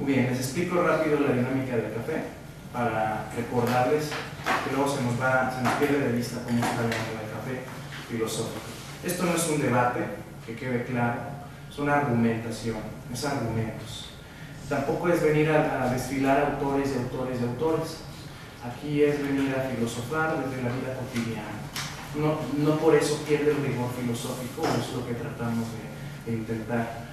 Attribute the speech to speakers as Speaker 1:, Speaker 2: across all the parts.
Speaker 1: Bien, les explico rápido la dinámica del café para recordarles que luego se nos pierde de vista cómo está hablando del café filosófico. Esto no es un debate, que quede claro, es una argumentación, es argumentos. Tampoco es venir a desfilar autores y autores y autores. Aquí es venir a filosofar desde la vida cotidiana. No por eso pierde el rigor filosófico, es lo que tratamos de intentar,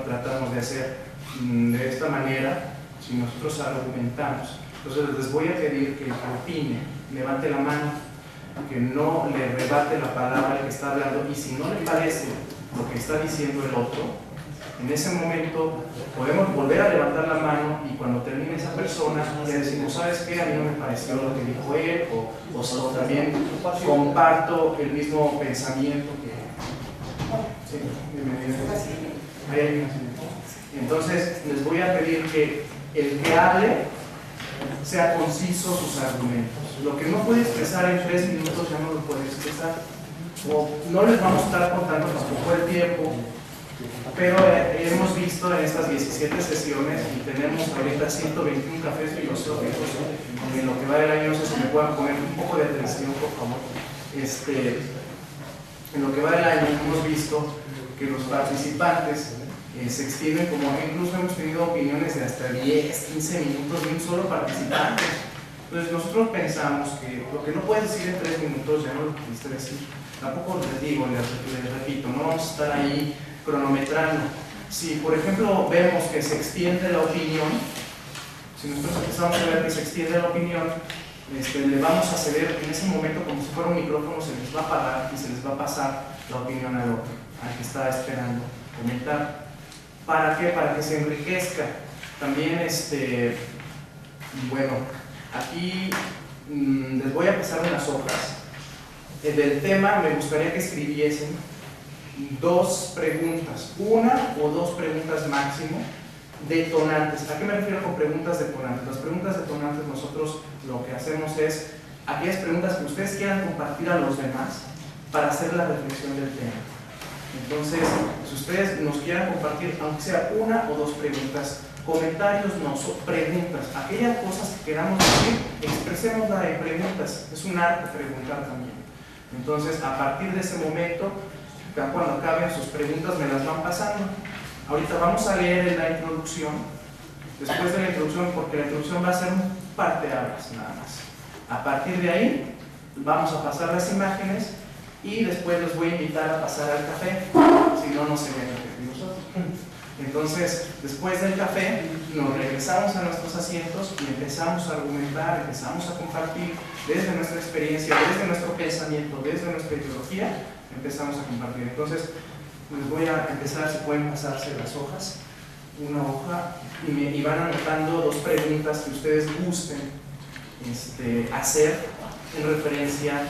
Speaker 1: tratamos de hacer. De esta manera, si nosotros argumentamos, entonces les voy a pedir que el que opine levante la mano, que no le rebate la palabra al que está hablando, y si no le parece lo que está diciendo el otro, en ese momento podemos volver a levantar la mano, y cuando termine esa persona le decimos, ¿sabes qué? A mí no me pareció lo que dijo él, o también comparto el mismo pensamiento que... Sí, ahí hay una señora. Entonces les voy a pedir que el que hable sea conciso sus argumentos. Lo que no puede expresar en 3 minutos ya no lo puede expresar. O no les vamos a estar contando tampoco el tiempo, pero hemos visto en estas 17 sesiones, y tenemos ahorita 121 cafés filosóficos, en lo que va del año, no sé si me puedan poner un poco de atención, por favor. En lo que va del año hemos visto que los participantes se extienden, como incluso hemos tenido opiniones de hasta 10, 15 minutos de un solo participante. Entonces nosotros pensamos que lo que no puedes decir en 3 minutos ya no lo pudiste decir. Tampoco les digo, les repito, no vamos a estar ahí cronometrando. Si por ejemplo vemos que se extiende la opinión, si nosotros empezamos a ver que se extiende la opinión, le vamos a ceder en ese momento, como si fuera un micrófono, se les va a apagar y se les va a pasar la opinión al otro, al que está esperando comentar. ¿Para qué? Para que se enriquezca. También, bueno, aquí les voy a pasar unas hojas. Del tema me gustaría que escribiesen 2 preguntas, 1 o 2 preguntas máximo, detonantes. ¿A qué me refiero con preguntas detonantes? Las preguntas detonantes, nosotros lo que hacemos es aquellas preguntas que ustedes quieran compartir a los demás para hacer la reflexión del tema. Entonces, si ustedes nos quieran compartir, aunque sea 1 o 2 preguntas, comentarios no, son preguntas, aquellas cosas que queramos decir, expresémoslas en preguntas. Es un arte preguntar también. Entonces, a partir de ese momento, cuando acaben sus preguntas, me las van pasando. Ahorita vamos a leer en la introducción, después de la introducción, porque la introducción va a ser un parteaguas nada más. A partir de ahí, vamos a pasar las imágenes, y después les voy a invitar a pasar al café, si no, no se ven nosotros. Entonces, después del café, nos regresamos a nuestros asientos y empezamos a argumentar, empezamos a compartir desde nuestra experiencia, desde nuestro pensamiento, desde nuestra ideología, empezamos a compartir. Entonces, les voy a empezar, si pueden pasarse las hojas, una hoja, y van anotando 2 preguntas que ustedes gusten hacer en referencia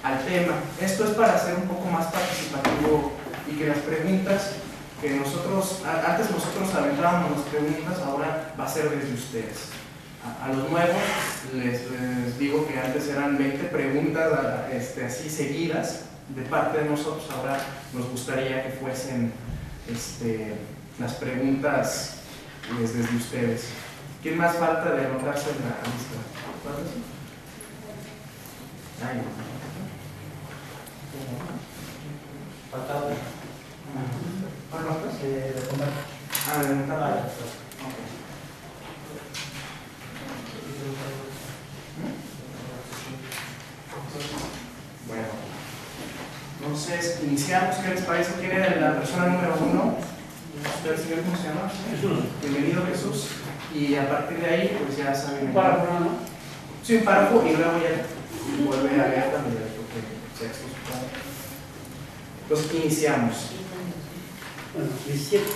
Speaker 1: al tema. Esto es para hacer un poco más participativo, y que las preguntas que antes nosotros aventábamos las preguntas, ahora va a ser desde ustedes. A los nuevos les digo que antes eran 20 preguntas así seguidas de parte de nosotros, ahora nos gustaría que fuesen las preguntas desde ustedes. ¿Quién más falta de anotarse en la lista? Ay,
Speaker 2: Faltaba.
Speaker 1: ¿cuál notas?
Speaker 2: De comer.
Speaker 1: De anotar. Bueno, entonces iniciamos. ¿Qué les parece? ¿Quién era la persona número 1? ¿Usted, señor, cómo se llama?
Speaker 2: Jesús.
Speaker 1: Bienvenido, Jesús. Y a partir de ahí, pues ya saben.
Speaker 2: Un párrafo, ¿no?
Speaker 1: Sí, un párrafo, y luego ya vuelve a leer también, porque textos. Entonces iniciamos.
Speaker 2: Bueno, 17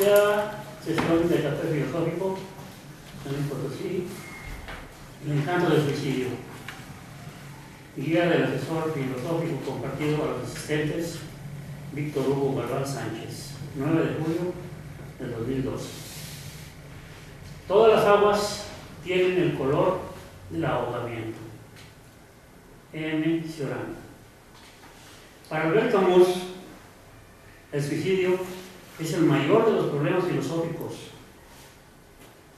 Speaker 2: sesión de café filosófico, San Luis Potosí, el encanto del suicidio. Guía del asesor filosófico compartido a los asistentes, Víctor Hugo Galván Sánchez, 9 de julio del 2002. Todas las aguas tienen el color del ahogamiento. M. Cioran. Para Albert Camus, el suicidio es el mayor de los problemas filosóficos.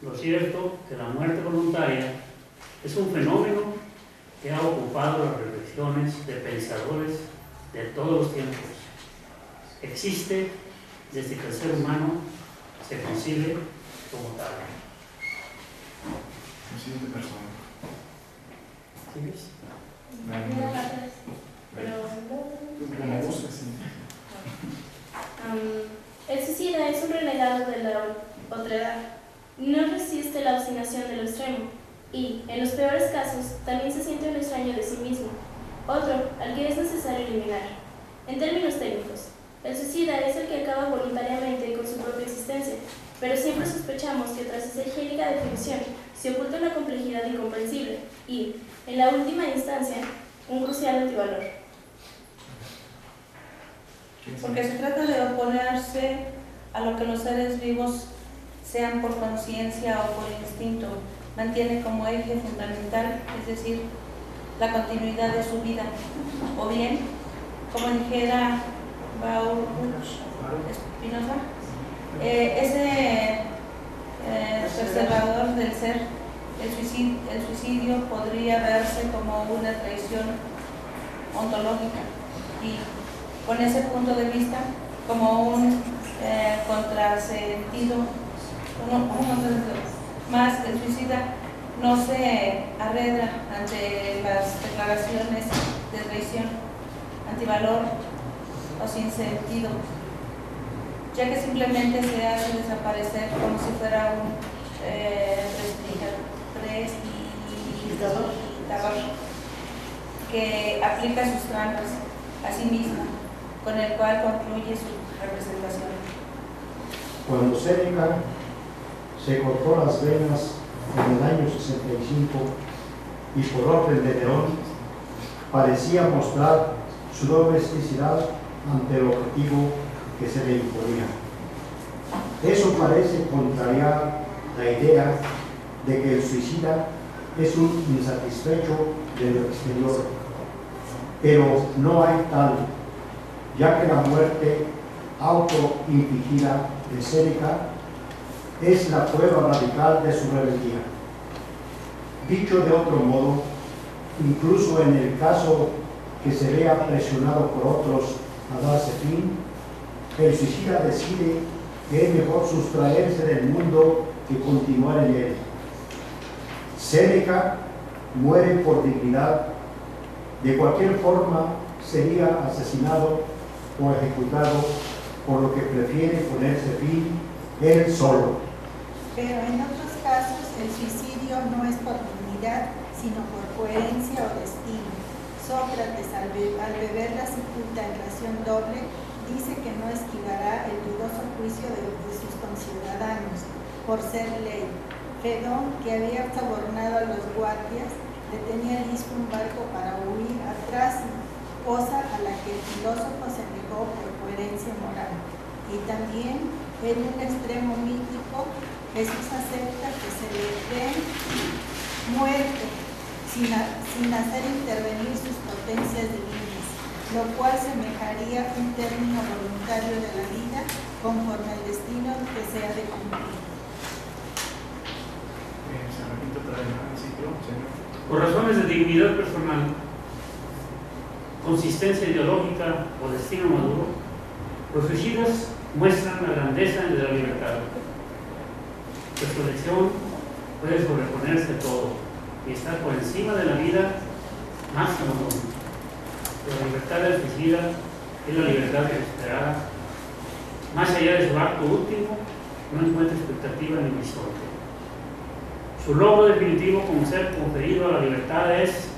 Speaker 2: Lo cierto es que la muerte voluntaria es un fenómeno que ha ocupado las reflexiones de pensadores de todos los tiempos. Existe desde que el ser humano se concibe como tal.
Speaker 1: Siguiente persona.
Speaker 2: ¿Sigues?
Speaker 1: Como buscas, sí.
Speaker 3: El suicida es un renegado de la otredad. No resiste la obstinación de lo extremo y, en los peores casos, también se siente un extraño de sí mismo, otro al que es necesario eliminar. En términos técnicos, el suicida es el que acaba voluntariamente con su propia existencia, pero siempre sospechamos que tras esa higiénica definición se oculta una complejidad incomprensible y, en la última instancia, un crucial antivalor.
Speaker 4: Porque se trata de oponerse a lo que los seres vivos, sean por conciencia o por instinto, mantiene como eje fundamental, es decir, la continuidad de su vida. O bien, como dijera Baruch Spinoza, ese preservador del ser, el suicidio podría verse como una traición ontológica y, con ese punto de vista, como un contrasentido, más el suicida no se arredra ante las declaraciones de traición, antivalor o sin sentido, ya que simplemente se hace desaparecer como si fuera un prestidigitador que aplica sus trampas a sí mismo, con el cual concluye su representación.
Speaker 5: Cuando Séneca se cortó las venas en el año 65 y por orden de Nerón, parecía mostrar su domesticidad ante el objetivo que se le imponía. Eso parece contrariar la idea de que el suicida es un insatisfecho de lo exterior, pero no hay tal, ya que la muerte autoinfligida de Séneca es la prueba radical de su rebeldía. Dicho de otro modo, incluso en el caso que se vea presionado por otros a darse fin, el suicida decide que es mejor sustraerse del mundo que continuar en él. Séneca muere por dignidad, de cualquier forma sería asesinado o ejecutado, por lo que prefiere ponerse fin él solo.
Speaker 6: Pero en otros casos el suicidio no es por dignidad, sino por coherencia o destino. Sócrates, al beber la cicuta en ración doble, dice que no esquivará el dudoso juicio de sus conciudadanos, por ser ley. Fedón, que había sobornado a los guardias, le tenía listo un barco para huir atrás, cosa a la que el filósofo se negó por coherencia moral. Y también, en un extremo mítico, Jesús acepta que se le dé muerte sin hacer intervenir sus potencias divinas, lo cual semejaría un término voluntario de la vida conforme al destino que se ha de cumplir.
Speaker 1: Se repite otra vez el ciclo, señor.
Speaker 2: Por razones de dignidad personal, consistencia ideológica o destino maduro, los suicidas muestran la grandeza de la libertad. Su elección puede sobreponerse a todo y estar por encima de la vida más que aún. La libertad del suicida es la libertad desesperada. Más allá de su acto último, no encuentra expectativa ni horizonte. Su logro definitivo como ser conferido a la libertad es,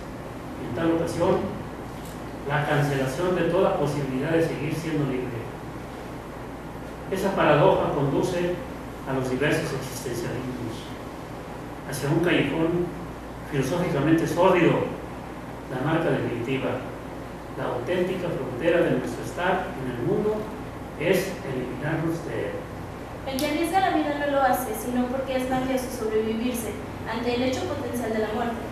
Speaker 2: en tal ocasión, la cancelación de toda posibilidad de seguir siendo libre. Esa paradoja conduce a los diversos existencialismos, hacia un callejón filosóficamente sórdido, la marca definitiva, la auténtica frontera de nuestro estar en el mundo es eliminarnos de él.
Speaker 3: El que arriesga la vida no lo hace, sino porque es valioso sobrevivirse ante el hecho potencial de la muerte.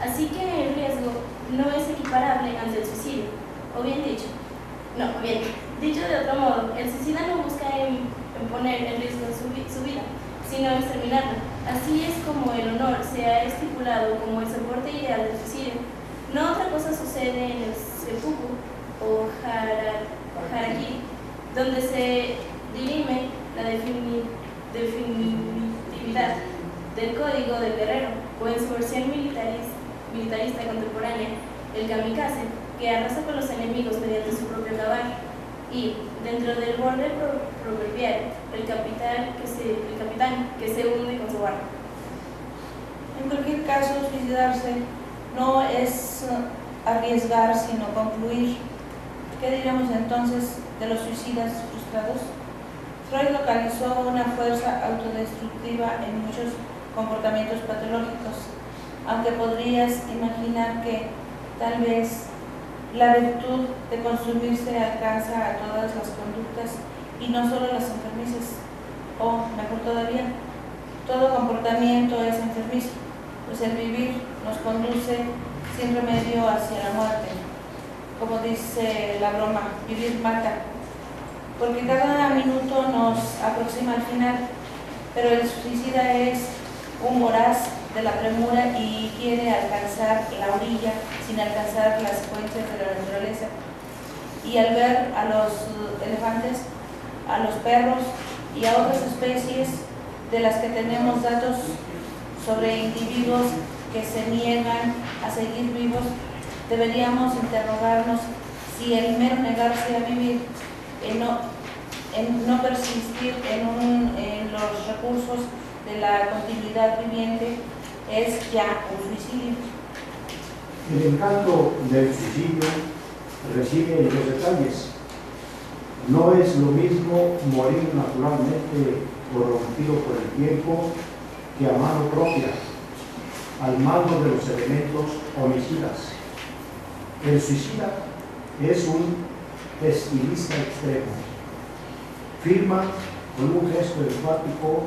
Speaker 3: Así que el riesgo no es equiparable ante el suicidio. O bien dicho de otro modo, el suicida no busca poner en riesgo su vida, sino exterminarla. Así es como el honor se ha estipulado como el soporte ideal del suicidio. No otra cosa sucede en el seppuku o harakiri, donde se dirime la definitividad del código del guerrero, o en su versión militarista contemporánea, el kamikaze, que arrasa con los enemigos mediante su propio caballo, y, dentro del borde proverbial, el capitán que se hunde con su barco.
Speaker 4: En cualquier caso, suicidarse no es arriesgar, sino concluir. ¿Qué diremos entonces de los suicidas frustrados? Freud localizó una fuerza autodestructiva en muchos comportamientos patológicos, aunque podrías imaginar que tal vez la virtud de consumirse alcanza a todas las conductas y no solo las enfermizas, o mejor todavía, todo comportamiento es enfermizo, pues el vivir nos conduce sin remedio hacia la muerte. Como dice la broma, vivir mata, porque cada minuto nos aproxima al final, pero el suicida es un voraz de la premura y quiere alcanzar la orilla sin alcanzar las fuentes de la naturaleza. Y al ver a los elefantes, a los perros y a otras especies de las que tenemos datos sobre individuos que se niegan a seguir vivos, deberíamos interrogarnos si el mero negarse a vivir, en no persistir en los recursos de la continuidad viviente, es ya un suicidio.
Speaker 5: El encanto del suicidio reside en los detalles. No es lo mismo morir naturalmente corrompido por el tiempo que a mano propia, al mando de los elementos homicidas. El suicida es un estilista extremo. Firma con un gesto enfático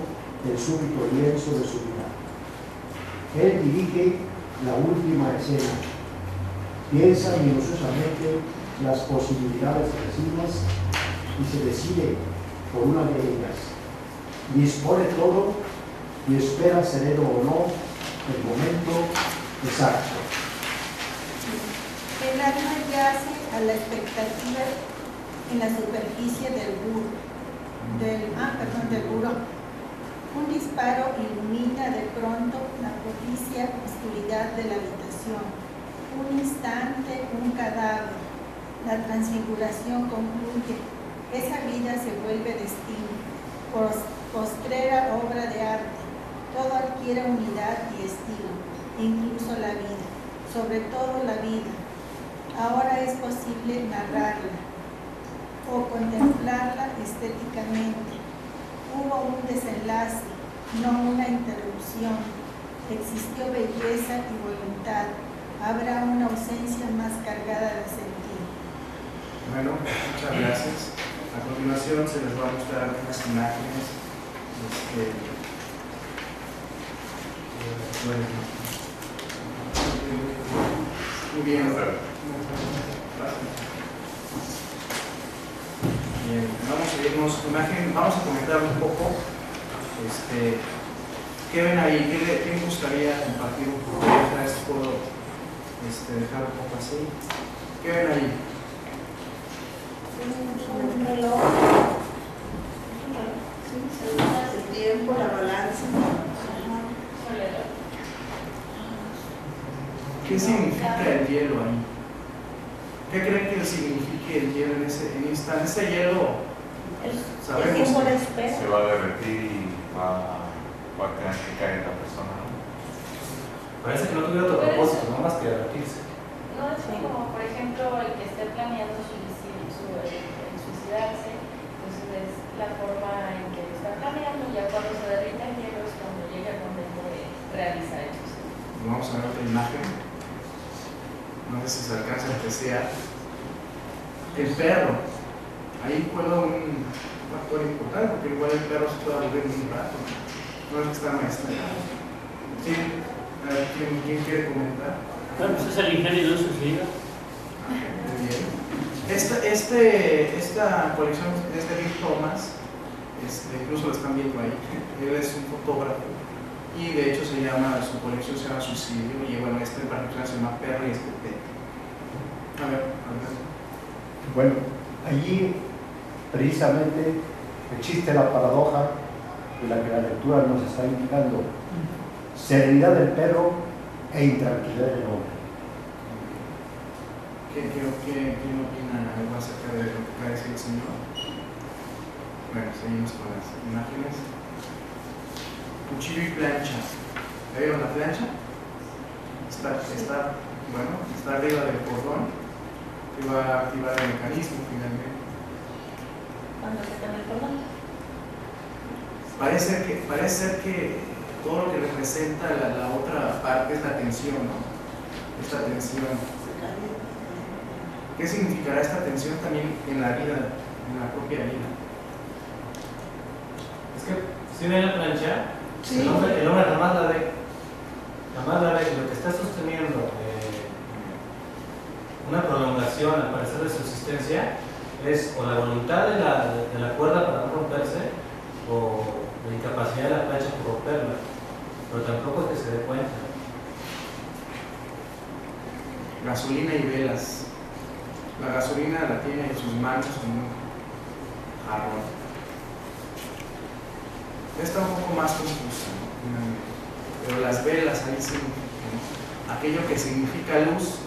Speaker 5: el súbito lienzo de su vida. Él dirige la última escena, piensa minuciosamente las posibilidades vecinas y se decide por una de ellas. Dispone todo y espera sereno o no el momento exacto.
Speaker 6: El alma yace a la expectativa en la superficie del buró. Un disparo ilumina de pronto la propicia oscuridad de la habitación. Un instante, un cadáver. La transfiguración concluye. Esa vida se vuelve destino, postrera obra de arte. Todo adquiere unidad y estilo, incluso la vida, sobre todo la vida. Ahora es posible narrarla o contemplarla estéticamente. Hubo un desenlace, no una interrupción. Existió belleza y voluntad. Habrá una ausencia más cargada de sentido.
Speaker 1: Bueno, muchas gracias. A continuación se les va a mostrar unas imágenes. Muy bien. Bien, vamos a irnos imagen, vamos a comentar un poco qué ven ahí, qué me gustaría compartir un poco. Ya les puedo dejar un poco así. ¿Qué ven ahí?
Speaker 4: Un reloj, el tiempo, la balanza.
Speaker 1: ¿Qué significa el hielo ahí? ¿Qué creen que signifique el hielo en ese instante? Ese hielo, sabemos
Speaker 4: El tiempo de
Speaker 1: que
Speaker 4: espera.
Speaker 7: se va a derretir y va a tener que caer la persona, ¿no?
Speaker 8: Parece que no tuviera otro propósito, no más que derretirse.
Speaker 9: No es como, por ejemplo, el que esté planeando suicidarse, entonces es la forma en que está planeando, y ya cuando se derrita el hielo es cuando llega el momento de realizar el suicidio.
Speaker 1: vamos a ver otra imagen. No sé si se alcanza a apreciar. El perro. Ahí juega un factor importante, porque igual el perro se puede volver en un rato. No es que está maestrado. Sí, a ver, ¿quién quiere comentar?
Speaker 2: Bueno, pues es el ingenio de un suicida.
Speaker 1: Muy bien. Esta colección es de Rick Thomas, incluso lo están viendo ahí. Él es un fotógrafo y de hecho su colección se llama Suicidio, y bueno, este en particular se llama Perro y Escopeta. A ver.
Speaker 5: Bueno, allí precisamente existe la paradoja de la que la lectura nos está indicando: serenidad del perro e intranquilidad del hombre.
Speaker 1: ¿Quién opina algo acerca de lo que acaba de decir el señor? Bueno, seguimos con las imágenes. Cuchillo y plancha. ¿Ya vieron la plancha? Está arriba del cordón que va a activar el mecanismo finalmente.
Speaker 4: Cuando se pone el cordón.
Speaker 1: Parece ser que todo lo que representa la otra parte es la tensión, ¿no? Esta tensión. ¿Qué significará esta tensión también en la vida, en la propia vida?
Speaker 8: Es que si ven la plancha,
Speaker 1: Sí.
Speaker 8: el hombre jamás la ve. Jamás la ve. Lo que está sosteniendo una prolongación, al parecer, de su existencia es o la voluntad de la cuerda para no romperse, o la incapacidad de la plancha por romperla. Pero tampoco es que se dé cuenta.
Speaker 1: Gasolina y velas. La gasolina la tiene en sus manos en un jarrón. Está un poco más confusa, ¿no? Pero las velas ahí significan, ¿no? Aquello que significa luz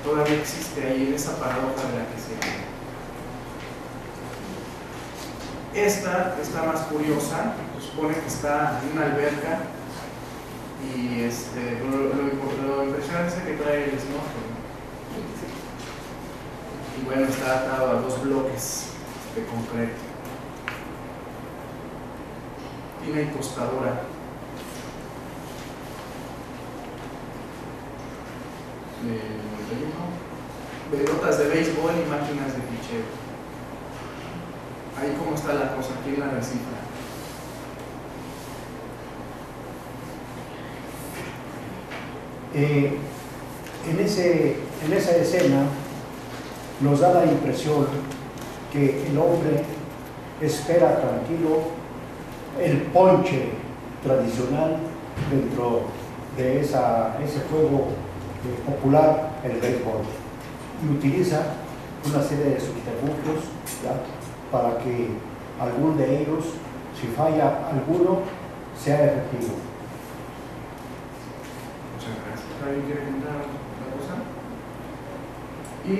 Speaker 1: todavía existe ahí en esa paradoja de la que se habla. Esta está más curiosa, se supone que está en una alberca y lo impresionante es que trae el snorkel, ¿no? Y bueno, está atado a 2 bloques de concreto. Tiene impostadora. Pelotas de béisbol y máquinas de picheo. Ahí cómo está la cosa, ¿quién la descifra?
Speaker 5: En esa escena nos da la impresión que el hombre espera tranquilo el ponche tradicional dentro de ese juego popular, el béisbol, y utiliza una serie de subterfugios, ¿ya?, para que algún de ellos, si falla alguno, sea efectivo.
Speaker 1: Muchas gracias. ¿Alguien quiere comentar otra cosa? Y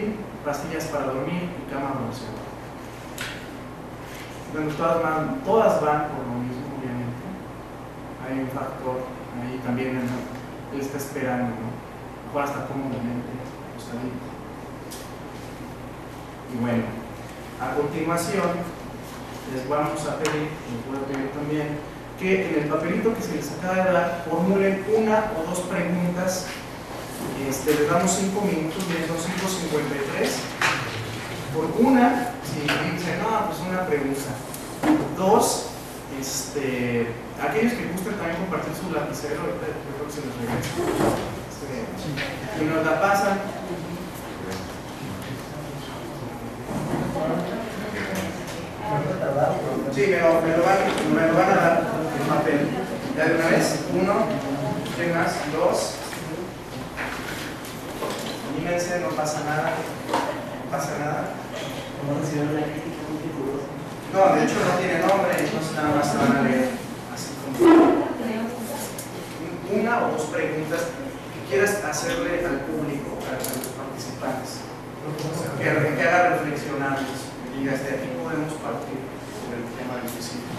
Speaker 1: pastillas para dormir y cama bronceada. Bueno, todas van por lo mismo, obviamente. Hay un factor ahí también, él está esperando, ¿no? Mejor hasta cómodamente, acostadito. Y bueno, a continuación les vamos a pedir, les voy a pedir también, que en el papelito que se les acaba de dar formulen 1 o 2 preguntas. Les damos 5 minutos, miren, son 5:53. Por una, si dicen, no, pues una pregunta. 2, aquellos que gusten también compartir su lapicero, ahorita yo creo que se los regresa. Y nos la pasan. Sí, me lo van a dar el papel. Ya de una vez, 1, ¿quién más? 2. Anímense, no pasa nada. No pasa nada. No, de hecho no tiene nombre, entonces nada más se van a leer así como 1 o 2 preguntas que quieras hacerle al público, a los participantes, que haga reflexionarlos y desde aquí podemos partir sobre el tema del suicidio.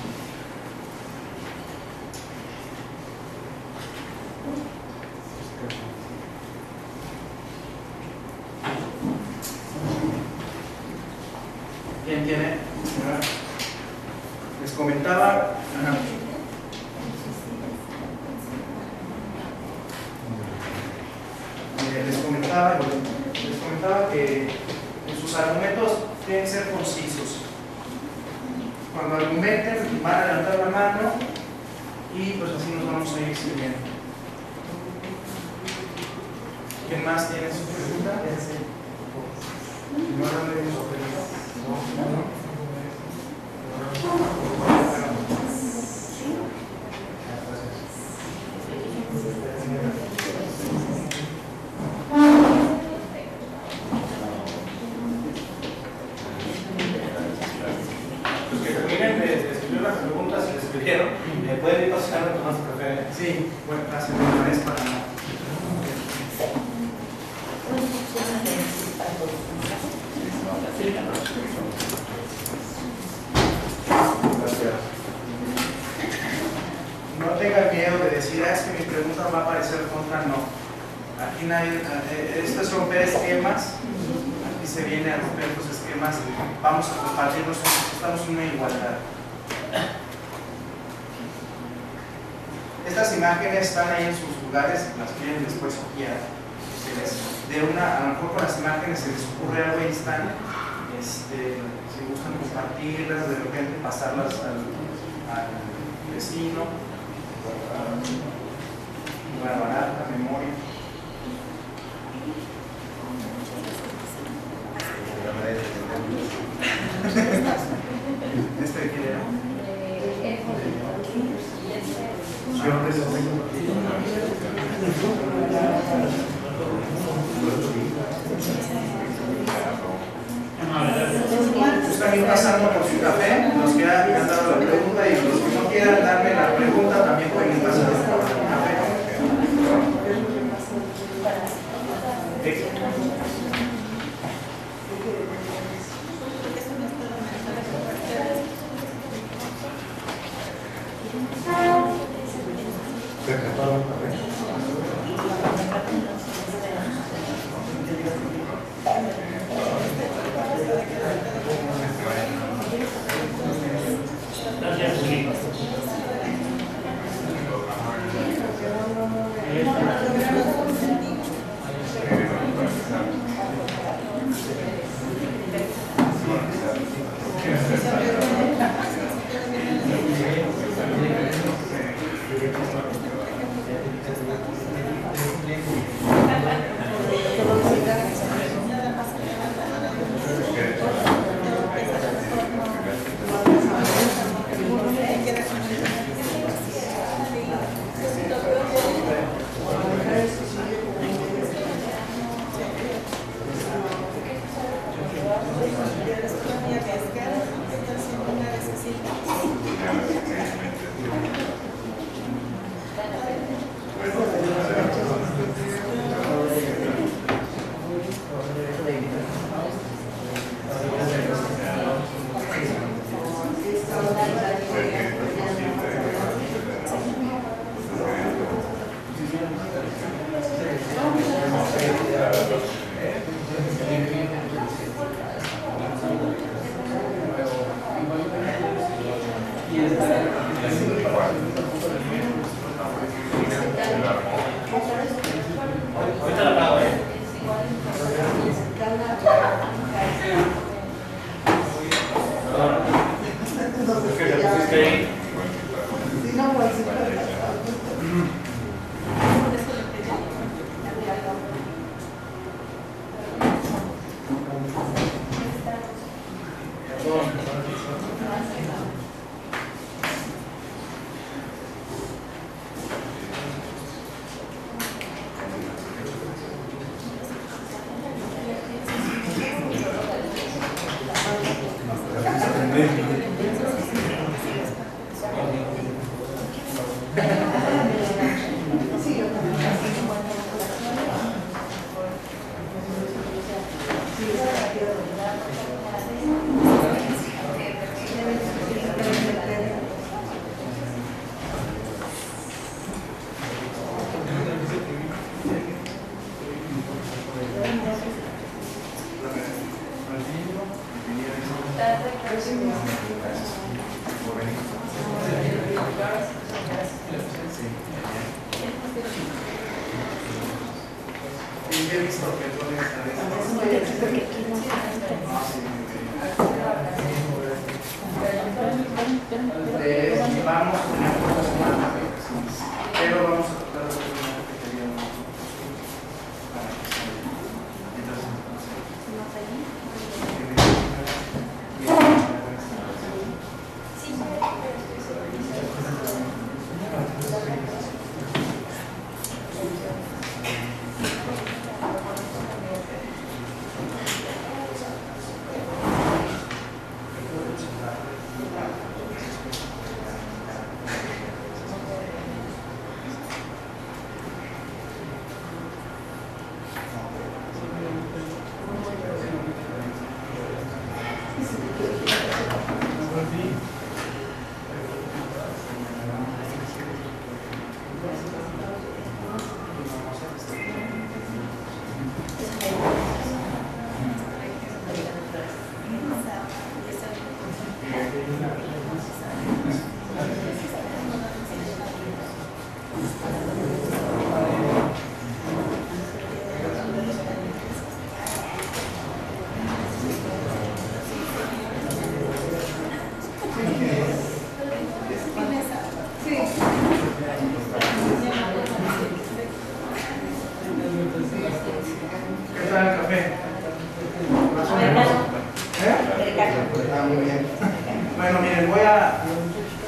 Speaker 1: ¿Quién tiene? Les comentaba, que sus argumentos tienen que ser concisos. Cuando argumenten, van a levantar la mano y pues así nos vamos a ir siguiendo. ¿Quién más tiene su pregunta? No, no le digo su pregunta.
Speaker 8: escribieron. ¿Pueden ir pasando a tomar su café?
Speaker 1: Sí, bueno, gracias, no es para nada. Gracias. No tengan miedo de decir, es que mi pregunta va a parecer contra, no. Aquí nadie, esto es romper esquemas, aquí se viene a romper los esquemas, vamos a compartirnos, estamos en una igualdad. Estas imágenes están ahí en sus lugares, las quieren después copiar. De una, a lo mejor con las imágenes se les ocurre algo y están, si gustan compartirlas, de repente pasarlas al vecino, para baratar la memoria. ¿Este de quién era? Están ir pasando por su café, los que han dado la pregunta y los que no quieran darme la pregunta también pueden ir pasando por el café.
Speaker 8: Ahorita la pago, Es que te pusiste ahí.
Speaker 1: Vamos a tener cosas más, pero vamos a tratar de ver una pequeña para que se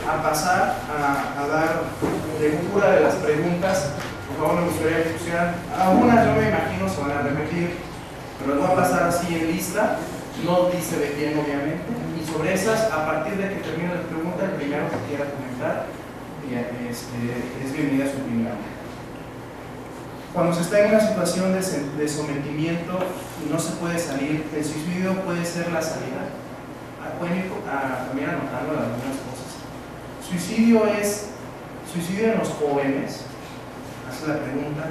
Speaker 1: a pasar a dar lectura de las preguntas. Por favor, me gustaría que pusieran, algunas yo me imagino se van a repetir, pero las voy a pasar así en lista, no dice de quién obviamente, y sobre esas, a partir de que termine la pregunta, el primero que quiera comentar, es bienvenida a su opinión. Cuando se está en una situación de sometimiento y no se puede salir, el suicidio puede ser la salida. Pueden ir también anotando algunas cosas. Suicidio en los jóvenes, hace la pregunta,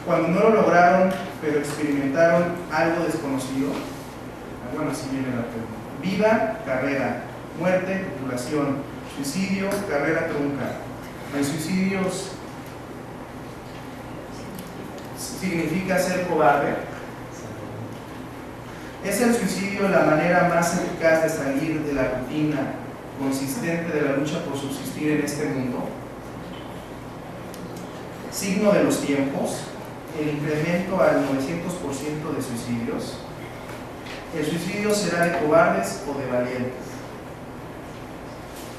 Speaker 1: cuando no lo lograron, pero experimentaron algo desconocido. Bueno, así viene la pregunta. Vida, carrera, muerte, titulación, suicidio, carrera trunca. El suicidio significa ser cobarde. ¿Es el suicidio la manera más eficaz de salir de la rutina consistente de la lucha por subsistir en este mundo? Signo de los tiempos, el incremento al 900% de suicidios. ¿El suicidio será de cobardes o de valientes?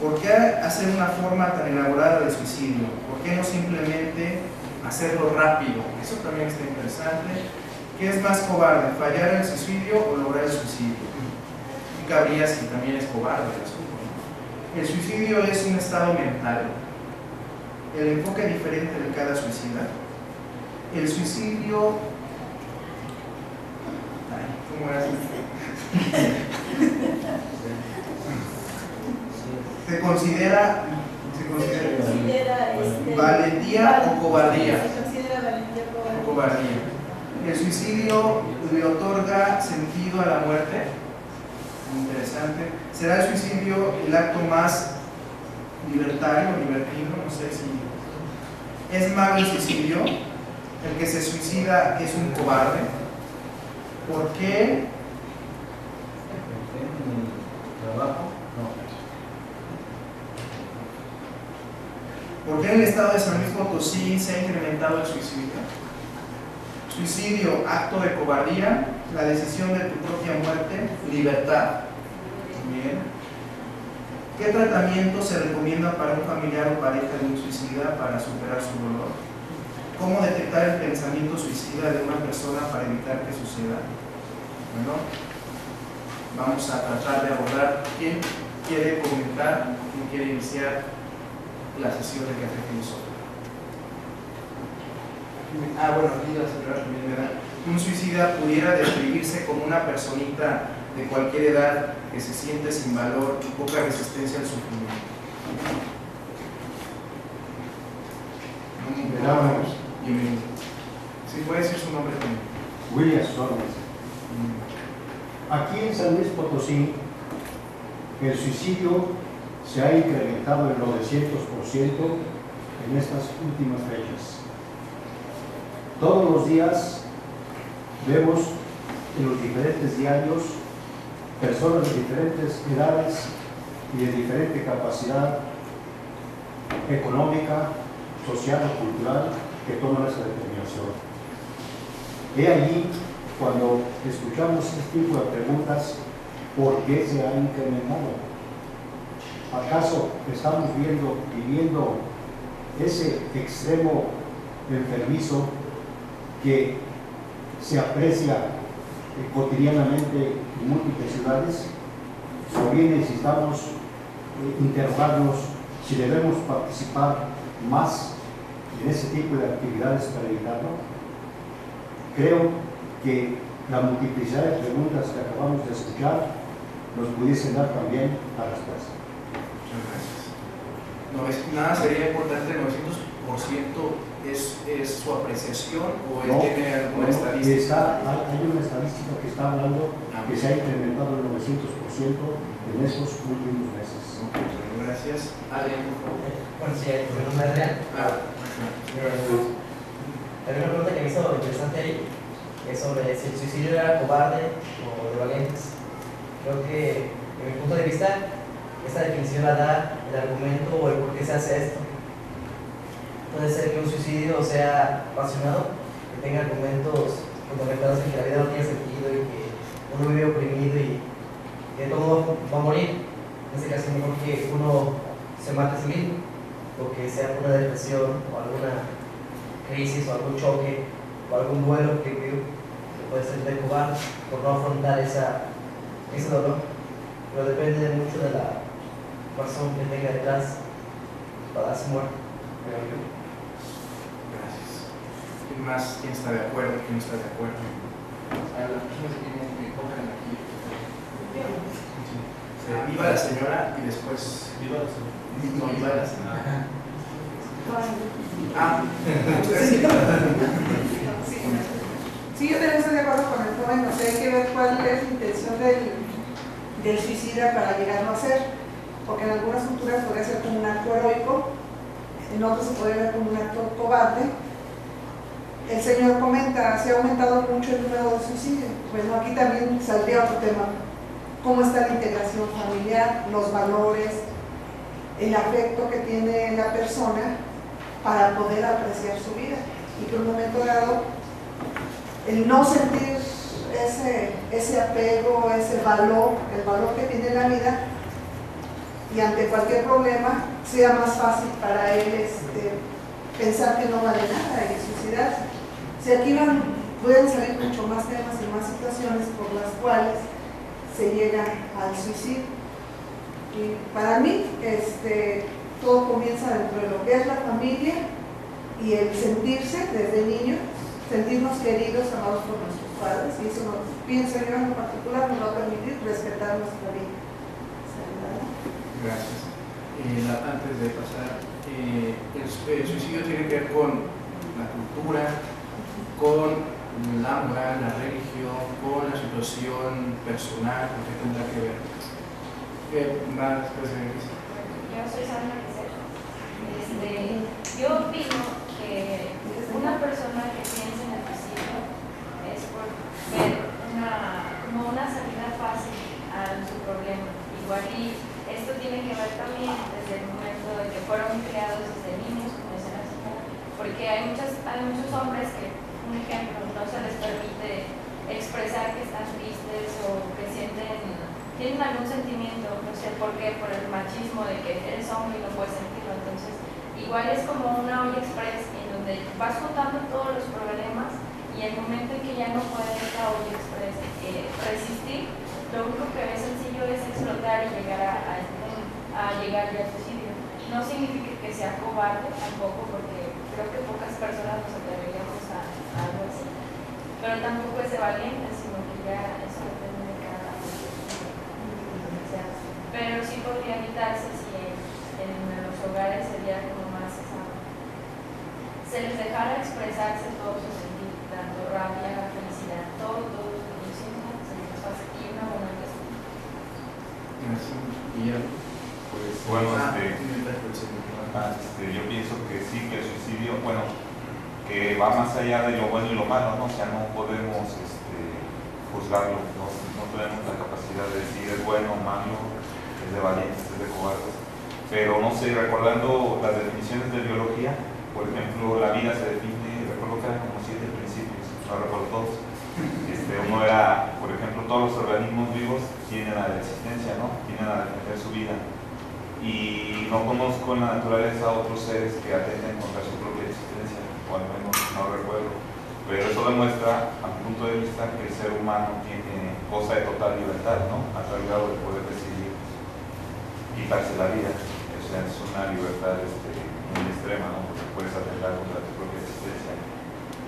Speaker 1: ¿Por qué hacer una forma tan elaborada de suicidio? ¿Por qué no simplemente hacerlo rápido? Eso también está interesante. ¿Qué es más cobarde, fallar el suicidio o lograr el suicidio? ¿Qué cabría si también es cobarde el asunto? El suicidio es un estado mental. El enfoque diferente de cada suicida. El suicidio... ¿Cómo era? ¿Se considera valentía o cobardía?
Speaker 6: Se considera valentía o
Speaker 1: cobardía. El suicidio le otorga sentido a la muerte. Interesante. ¿Será el suicidio el acto más libertario o libertino? No sé si... ¿Es malo el suicidio? ¿El que se suicida es un cobarde? ¿Por qué? ¿Por qué en el estado de San Luis Potosí se ha incrementado el suicidio? Suicidio, acto de cobardía, la decisión de tu propia muerte, libertad. Bien. ¿Qué tratamiento se recomienda para un familiar o pareja de un suicida para superar su dolor? ¿Cómo detectar el pensamiento suicida de una persona para evitar que suceda? Bueno, vamos a tratar de abordar. ¿Quién quiere comentar? ¿Quién quiere iniciar la sesión de café filosófico? Bueno, aquí la señora también me da. Un suicida pudiera describirse como una personita de cualquier edad que se siente sin valor y poca resistencia al sufrimiento. Bienvenido. ¿Sí puede decir su nombre también?
Speaker 5: William Sornes. Aquí en San Luis Potosí, el suicidio se ha incrementado en 900% en estas últimas fechas. Todos los días vemos en los diferentes diarios personas de diferentes edades y de diferente capacidad económica, social o cultural que toman esa determinación. He allí, cuando escuchamos este tipo de preguntas, ¿por qué se ha incrementado? ¿Acaso estamos viviendo ese extremo enfermizo que se aprecia cotidianamente en múltiples ciudades? O bien necesitamos interrogarnos si debemos participar más en ese tipo de actividades para evitarlo. Creo que la multiplicidad de preguntas que acabamos de escuchar nos pudiesen dar también la respuesta.
Speaker 1: Muchas gracias. Nada sería importante, el 900% es su apreciación o él tiene alguna estadística.
Speaker 5: Hay una estadística que está hablando que se ha incrementado el 900% en estos últimos meses.
Speaker 1: Gracias. Adrián, por favor.
Speaker 10: Bueno, sí, mi nombre es Adrián. Hay una pregunta que me hizo interesante ahí, que es sobre si el suicidio era cobarde o de valientes. Creo que, desde mi punto de vista, esta definición la da el argumento o el por qué se hace esto. Puede ser que un suicidio sea apasionado, que tenga argumentos fundamentados en que la vida no tiene sentido y que uno vive oprimido y que todo va a morir. en este caso mejor que uno se mate a sí mismo, porque sea por una depresión o alguna crisis o algún choque o algún duelo que puede ser de cobarde por no afrontar ese dolor, pero depende mucho de la razón que tenga detrás para darse muerte.
Speaker 1: Gracias. ¿Quién más? ¿Quién está de acuerdo? ¿Quién no está de acuerdo? A las personas que vienen que cojan aquí. Viva la señora y después.
Speaker 8: Viva la señora.
Speaker 1: No, viva la señora.
Speaker 11: Sí, yo también estoy de acuerdo con el joven, o sea, hay que ver cuál es la intención del suicida para llegarlo a hacer, porque en algunas culturas podría ser como un acto heroico, en otros se puede ver como un acto cobarde. El señor comenta, se ha aumentado mucho el número de suicidios. Bueno, aquí también saldría otro tema, cómo está la integración familiar, los valores, el afecto que tiene la persona para poder apreciar su vida, y que en un momento dado el no sentir ese apego, ese valor, el valor que tiene la vida, y ante cualquier problema sea más fácil para él pensar que no vale nada y suicidarse. Si aquí pueden salir mucho más temas y más situaciones por las cuales se llega al suicidio. Y para mí, todo comienza dentro de lo que es la familia y el sentirse desde niño, sentirnos queridos, amados por nuestros padres, y eso pienso yo en lo particular nos va a permitir respetar nuestra vida.
Speaker 1: Gracias. Antes de pasar, el suicidio tiene que ver con la cultura, con la moral, la religión, con la situación personal, lo que tendrá que ver. Más después de eso.
Speaker 9: Yo soy Sandra Quisero. Yo opino que una persona que piensa en el suicidio es por ver como una salida fácil a su problema. Igual y esto tiene que ver también desde el momento de que fueron creados desde niños, como dice la señora, porque hay muchos hombres que, un ejemplo, no se les permite expresar que están tristes o que tienen algún sentimiento, no sé por qué, por el machismo de que eres hombre y no puedes sentirlo. Entonces, igual es como una olla express en donde vas juntando todos los problemas y el momento en que ya no puede esta olla express resistir, lo único que es sencillo es explotar y llegar a llegar ya al suicidio. No significa que sea cobarde tampoco, porque creo que pocas personas nos atreveríamos a algo así, pero tampoco es de valiente, sino que ya eso depende de cada uno. Pero sí podría evitarse si en los hogares sería como más se les dejara expresarse todos sus sentidos, tanto rabia, felicidad, todo lo que sientan, se les pasa y una buena respuesta.
Speaker 7: Pues bueno, yo pienso que sí, que el suicidio, bueno, que va más allá de lo bueno y lo malo, ¿no? O sea, no podemos juzgarlo, no tenemos la capacidad de decir es bueno o malo, es de valientes, es de cobardes. Pero no sé, recordando las definiciones de biología, por ejemplo, la vida se define, recuerdo que eran como 7 principios, no recuerdo todos. Uno era, por ejemplo, todos los organismos vivos tienen a la existencia, ¿no? Tienen a defender su vida. Y no conozco en la naturaleza a otros seres que atenten contra su propia existencia, o al menos no recuerdo. Pero eso demuestra, a mi punto de vista, que el ser humano tiene cosa de total libertad, ¿no? A tal grado de poder decidir quitarse la vida. O sea, es una libertad muy extrema, ¿no? Porque puedes atentar contra tu propia existencia.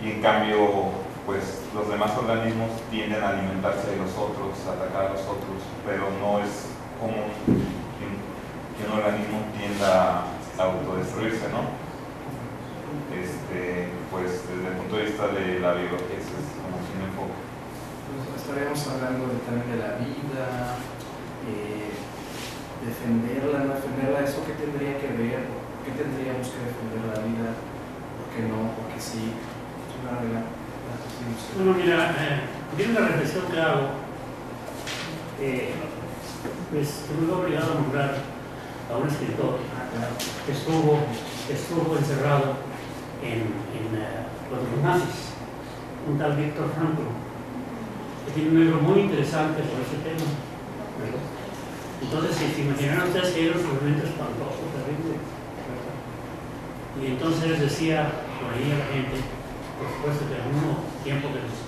Speaker 7: Y en cambio, pues los demás organismos tienden a alimentarse de los otros, a atacar a los otros, pero no es común que un organismo tienda a autodestruirse, ¿no? Pues desde el punto de vista de la biología eso es como un enfoque.
Speaker 1: Pues estaríamos hablando también de la vida, defenderla, no defenderla, eso qué tendría que ver, qué tendríamos que defender la vida, por qué no, por qué sí, es una regla.
Speaker 2: Bueno, mira, viene una reflexión que hago, pues estuve obligado a nombrar a un escritor que estuvo encerrado en los nazis, un tal Víctor Frankl, que tiene un libro muy interesante sobre ese tema, ¿verdad? Entonces, si imaginaran ustedes que era un sufrimiento espantoso, terrible, ¿verdad? Y entonces les decía por ahí a la gente, por supuesto que al mismo tiempo que les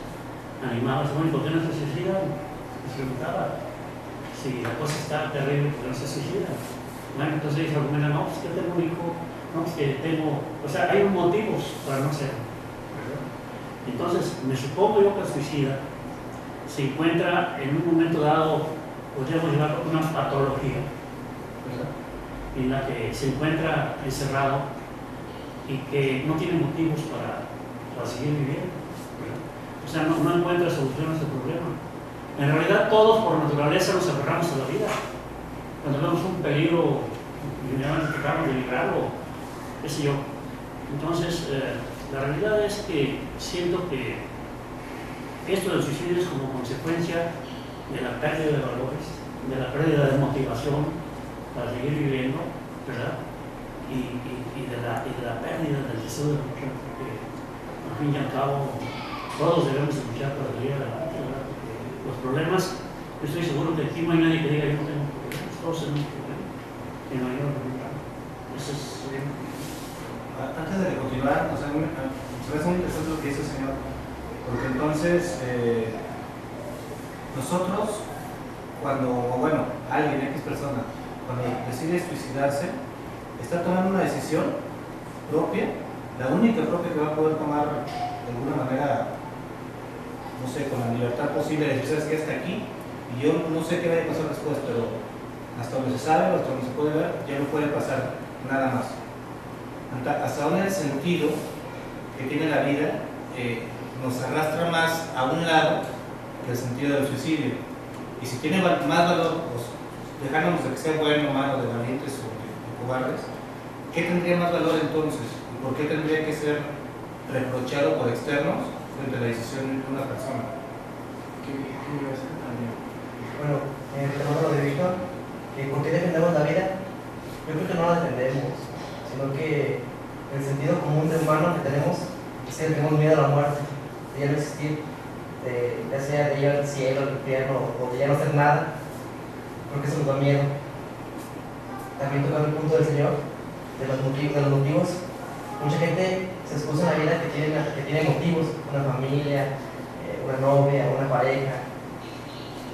Speaker 2: animaba, bueno, ¿por qué no se suicidan? Les preguntaba si la cosa está terrible, ¿por qué no se suicidan? Bueno, entonces ellos argumentan, no, pues que tengo un hijo, no, pues que tengo, o sea, hay motivos para no hacerlo, ¿verdad? Entonces, me supongo yo que el suicida se encuentra en un momento dado, podríamos llamar una patología, ¿verdad? En la que se encuentra encerrado y que no tiene motivos para seguir viviendo, ¿verdad? O sea, no encuentra solución a este problema. En realidad, todos por naturaleza nos aferramos a la vida. Cuando vemos un peligro, tratamos de librarlo, qué sé yo. Entonces, la realidad es que siento que esto del suicidio es como consecuencia de la pérdida de valores, de la pérdida de motivación para seguir viviendo, ¿verdad? Y de la pérdida del deseo de luchar, porque al fin y al cabo todos debemos luchar para salir adelante, ¿verdad? Porque los problemas, yo estoy seguro que aquí no hay nadie que diga yo no tengo problemas, todos tenemos problemas, en mayor o menor. Eso es
Speaker 8: Antes de continuar, o sea, me parece muy interesante lo que dice el señor, porque entonces nosotros, bueno, alguien, X persona, cuando decide suicidarse, está tomando una decisión propia, la única propia que va a poder tomar de alguna manera, no sé, con la libertad posible de decir, ¿sabes qué? Hasta aquí, y yo no sé qué va a pasar después, pero hasta donde se sabe, hasta donde se puede ver, ya no puede pasar nada más. Hasta ahora el sentido que tiene la vida nos arrastra más a un lado que el sentido del suicidio. Y si tiene más valor, pues, dejándonos de que sea bueno o malo, de valientes o de cobardes, ¿qué tendría más valor entonces? ¿Y por qué tendría que ser reprochado por externos frente a la decisión de una persona?
Speaker 1: ¿Qué iba a decir también?
Speaker 10: Bueno, retomando lo de Víctor, ¿por qué defendemos la vida? Yo creo que no la defendemos, sino que el sentido común de humano que tenemos es que tenemos miedo a la muerte, de ya no existir, ya sea de ir al cielo, al infierno, o de ya no hacer nada, porque eso nos da miedo. También tocando el punto del Señor, de los motivos, mucha gente se excusa en la vida que tiene motivos, una familia, una novia, una pareja.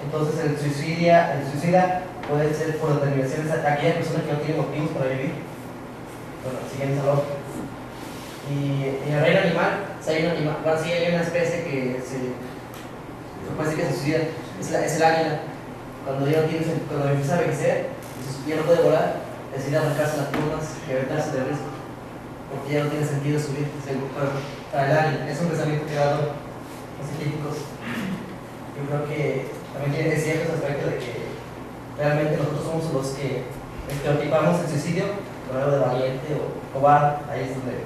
Speaker 10: Entonces el suicida puede ser por determinación de aquella persona que no tiene motivos para vivir. Bueno, siguiendo esa lógica. Y en el reino animal, si hay una especie que se puede decir que se suicida, es el águila. Cuando empieza a envejecer, ya no puede volar, decide arrancarse las plumas y aventarse del risco, porque ya no tiene sentido subir para el águila. Es un pensamiento creador, los científicos. Yo creo que también tiene ciertos aspectos de que realmente nosotros somos los que estereotipamos el suicidio con algo de valiente o cobarde. Ahí es donde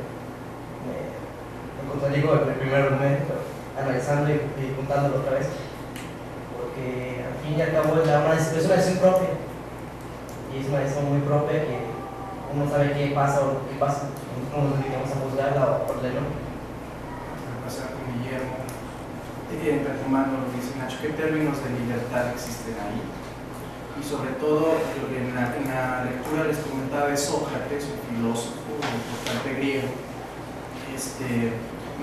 Speaker 10: me contradigo en el primer argumento, pero analizando y juntándolo otra vez, porque al fin y al cabo es una decisión propia, y es una decisión muy propia que uno sabe qué pasa o qué pasa, nosotros nos dedicamos a juzgarla o por leerlo.
Speaker 1: A pasar con Guillermo, retomando lo que dice Nacho, ¿qué términos de libertad existen ahí? Y sobre todo, en la lectura les comentaba de Sócrates, un filósofo importante griego,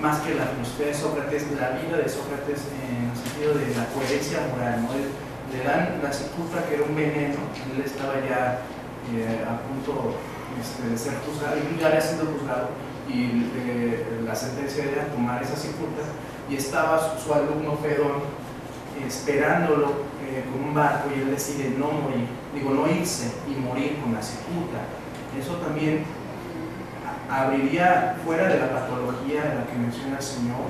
Speaker 1: más que la filosofía de Sócrates, la vida de Sócrates en el sentido de la coherencia moral, ¿no? Le dan la sepultura, que era un veneno, él estaba ya a punto de ser juzgado, y ya había sido juzgado, y la sentencia era tomar esa sepultura, y estaba su alumno Fedón esperándolo con un barco, y él decide no irse y morir con la sepultura. Eso también abriría, fuera de la patología de la que menciona el Señor,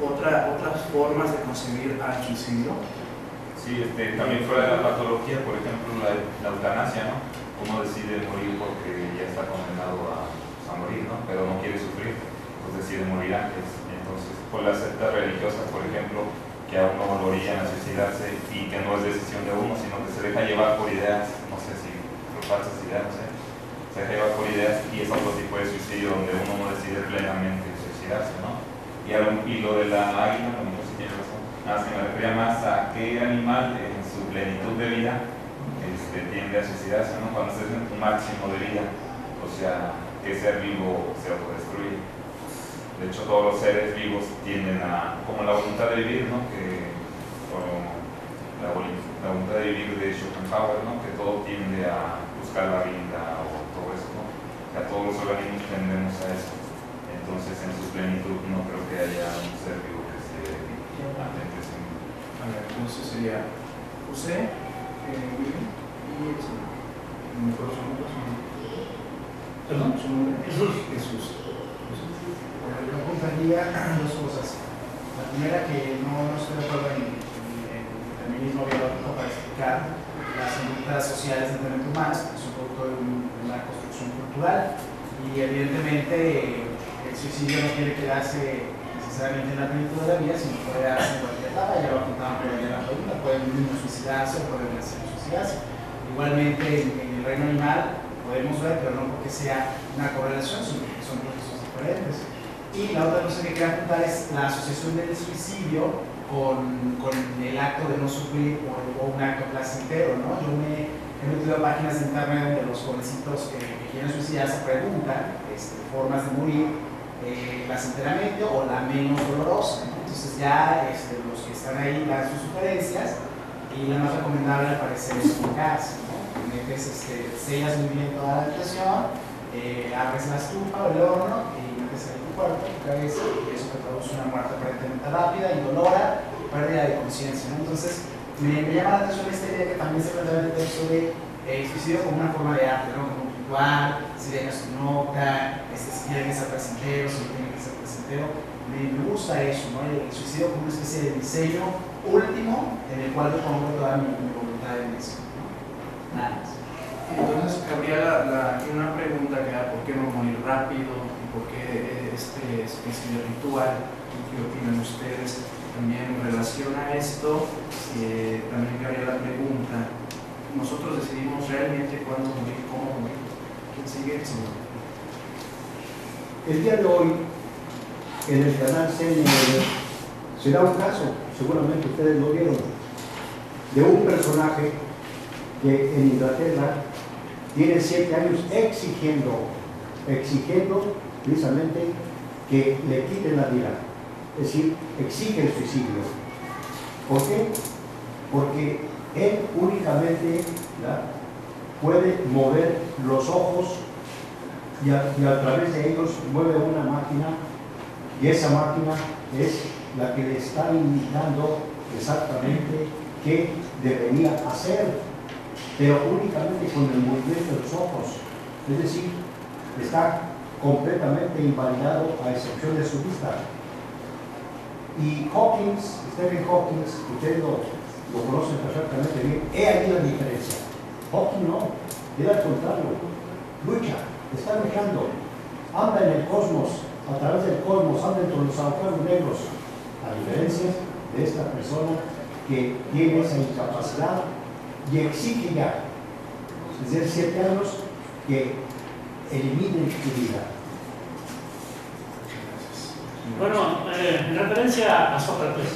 Speaker 1: otras formas de concebir al suicidio.
Speaker 7: Sí, también fuera de la patología, por ejemplo, la eutanasia, ¿no? Uno decide morir porque ya está condenado a morir, ¿no? Pero no quiere sufrir, pues decide morir antes. Entonces, por las sectas religiosas, por ejemplo, que a uno lo orillan a suicidarse y que no es decisión de uno, sino que se deja llevar por ideas, no sé si por falsas ideas, no sé, se deja llevar por ideas, y es otro tipo de suicidio donde uno no decide plenamente suicidarse, ¿no? Y lo de la águila, no sé si tiene razón, se me refería más a qué animal en su plenitud de vida tiende a suicidarse, ¿no? Cuando estés en tu máximo de vida, o sea, ¿qué ser vivo se autodestruye? De hecho, todos los seres vivos tienden a, como la voluntad de vivir, ¿no? La voluntad de vivir de Schopenhauer, ¿no? Que todo tiende a buscar la vida o todo eso, ¿no? Que a todos los organismos tendemos a eso. Entonces, en su plenitud, no creo que haya un ser vivo que se atente a sí mismo.
Speaker 1: A ver, entonces sería José, William y el señor. ¿No me acuerdo su nombre?
Speaker 2: ¿Perdón?
Speaker 1: ¿Su nombre?
Speaker 2: Jesús.
Speaker 1: Jesús.
Speaker 12: Bueno, yo apuntaría dos cosas. La primera, que no estoy de acuerdo en el feminismo biológico para explicar las conductas sociales de mente humana, que son producto de una construcción cultural, y evidentemente el suicidio no quiere quedarse necesariamente en la plenitud de la vida, sino puede darse en cualquier etapa. Ya lo apuntaba por ahí en la pregunta, pueden niños suicidarse o pueden suicidarse. Igualmente en el reino animal podemos ver, pero no porque sea una correlación, sino porque son procesos diferentes. Y la otra cosa que quería apuntar es la asociación del suicidio con el acto de no sufrir o un acto placentero, ¿no? Yo me he metido a páginas de internet donde los jovencitos que quieren suicidarse preguntan formas de morir placenteramente o la menos dolorosa, ¿no? Entonces ya los que están ahí dan sus sugerencias y la más recomendable al parecer es un gas, ¿no? Metes, sellas muy bien toda la habitación, abres la estufa o el horno y metes en tu cuerpo, tu cabeza, y eso te produce una muerte aparentemente rápida, indolora, pérdida de conciencia, ¿no? Entonces me llama la atención esta idea que también se plantea en el texto de suicidio como una forma de arte, ¿no? Como ritual, si dejas tu nota, si tiene que ser placentero, si no tiene que ser placentero. Me gusta eso, ¿no? El suicidio como una especie de diseño último en el cual yo pongo toda mi voluntad en eso, ¿no? Nada más.
Speaker 1: Entonces cabría una pregunta que era ¿por qué no morir rápido? ¿Y por qué este especie de ritual? ¿Qué opinan ustedes? También en relación a esto, también cabría la pregunta, ¿nosotros decidimos realmente cuándo morir, cómo morir? ¿Quién sigue?
Speaker 5: El día de hoy, en el canal CNN, se da un caso, seguramente ustedes lo vieron, de un personaje que en Inglaterra tiene 7 años exigiendo precisamente que le quiten la vida, es decir, exige el suicidio. ¿Por qué? Porque él únicamente, ¿verdad?, puede mover los ojos y a través de ellos mueve una máquina, y esa máquina es la que le está indicando exactamente qué debería hacer, pero únicamente con el movimiento de los ojos. Es decir, está completamente invalidado a excepción de su vista. Y Stephen Hawking, ustedes lo conocen perfectamente bien, he ahí la diferencia. Hawking no, era al contrario, lucha, está luchando, anda en el cosmos, a través del cosmos, anda entre los agujeros negros, a diferencia de esta persona que tiene esa incapacidad y exige ya, desde 7 años, que eliminen su vida.
Speaker 2: Bueno, en referencia a Sócrates,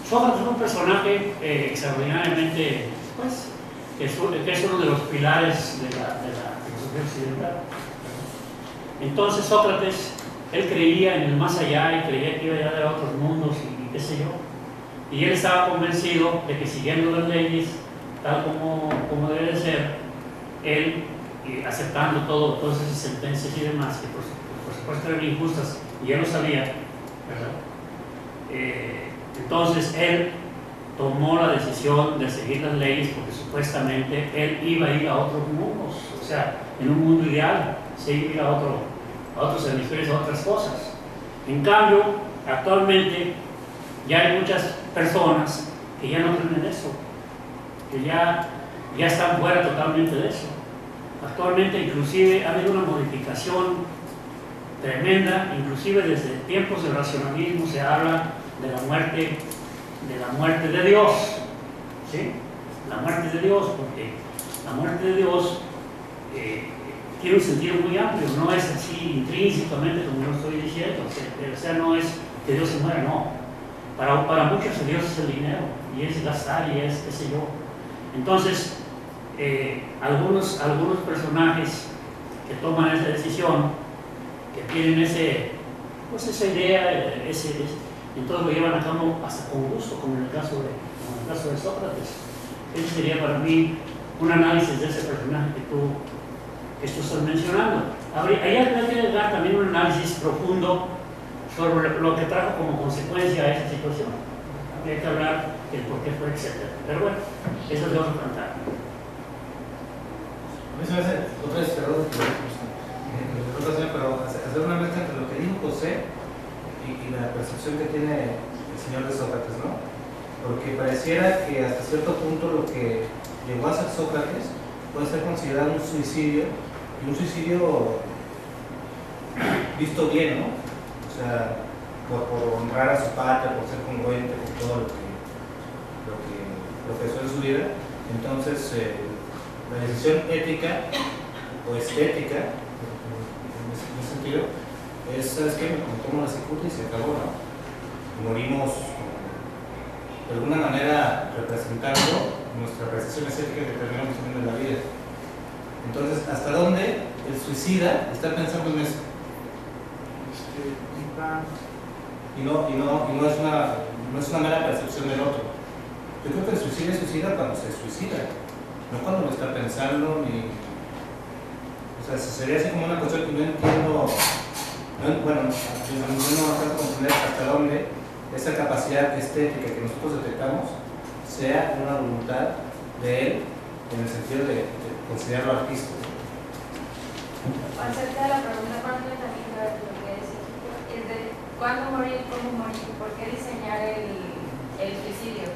Speaker 2: Sócrates es un personaje extraordinariamente, pues, que es uno de los pilares de la filosofía occidental. Entonces Sócrates, él creía en el más allá y creía que iba a llegar a otros mundos y qué sé yo. Y él estaba convencido de que siguiendo las leyes, tal como debe de ser, él, aceptando todas esas sentencias y demás, que por supuesto eran injustas, y él lo sabía, ¿verdad? Entonces él tomó la decisión de seguir las leyes porque supuestamente él iba a ir a otros mundos, o sea, en un mundo ideal, se iba a ir a otros hemisferios, a otras cosas. En cambio, actualmente ya hay muchas personas que ya no creen en eso, que ya están fuera totalmente de eso. Actualmente inclusive ha habido una modificación tremenda, inclusive desde tiempos del racionalismo se habla de la muerte de Dios, ¿sí? La muerte de Dios, porque la muerte de Dios tiene un sentido muy amplio, no es así intrínsecamente como yo estoy diciendo, o sea, no es que Dios se muera, no. Para muchos Dios es el dinero, y es gastar, y es qué sé yo. Entonces, algunos personajes que toman esa decisión, que tienen esa idea, entonces lo llevan a cabo hasta con gusto, como en el caso de Sócrates. Ese sería para mí un análisis de ese personaje que tú estás mencionando. Ahí habría que dar también un análisis profundo sobre lo que trajo como consecuencia a esa situación. Habría que hablar del por qué fue, etc. Pero bueno, eso es de otro cantar.
Speaker 8: A mí se me hace otra vez, perdón, pero hacer una mezcla entre lo que dijo José y la percepción que tiene el señor de Sócrates, ¿no? Porque pareciera que hasta cierto punto lo que llegó a ser Sócrates puede ser considerado un suicidio, y un suicidio visto bien, ¿no? O sea, por honrar a su patria, por ser congruente con todo lo que profesó en su vida. Entonces, la decisión ética o estética, en ese sentido, es, ¿sabes qué? Me tomo la cicuta y se acabó, ¿no? Y morimos, de alguna manera, representando nuestra precisión estética que terminamos teniendo en la vida. Entonces, ¿hasta dónde el suicida está pensando en eso? Y no es una mera percepción del otro. Yo creo que el suicida es suicida cuando se suicida, no cuando lo está pensando, ni... O sea, sería así como una cuestión que no entiendo, bueno, yo no alcanzo a comprender hasta dónde esa capacidad estética que nosotros detectamos sea una voluntad de él, en el sentido de considerarlo artista.
Speaker 9: Acerca de la pregunta, ¿cuándo también lo que es de cuándo morir, cómo morir, por qué diseñar el suicidio?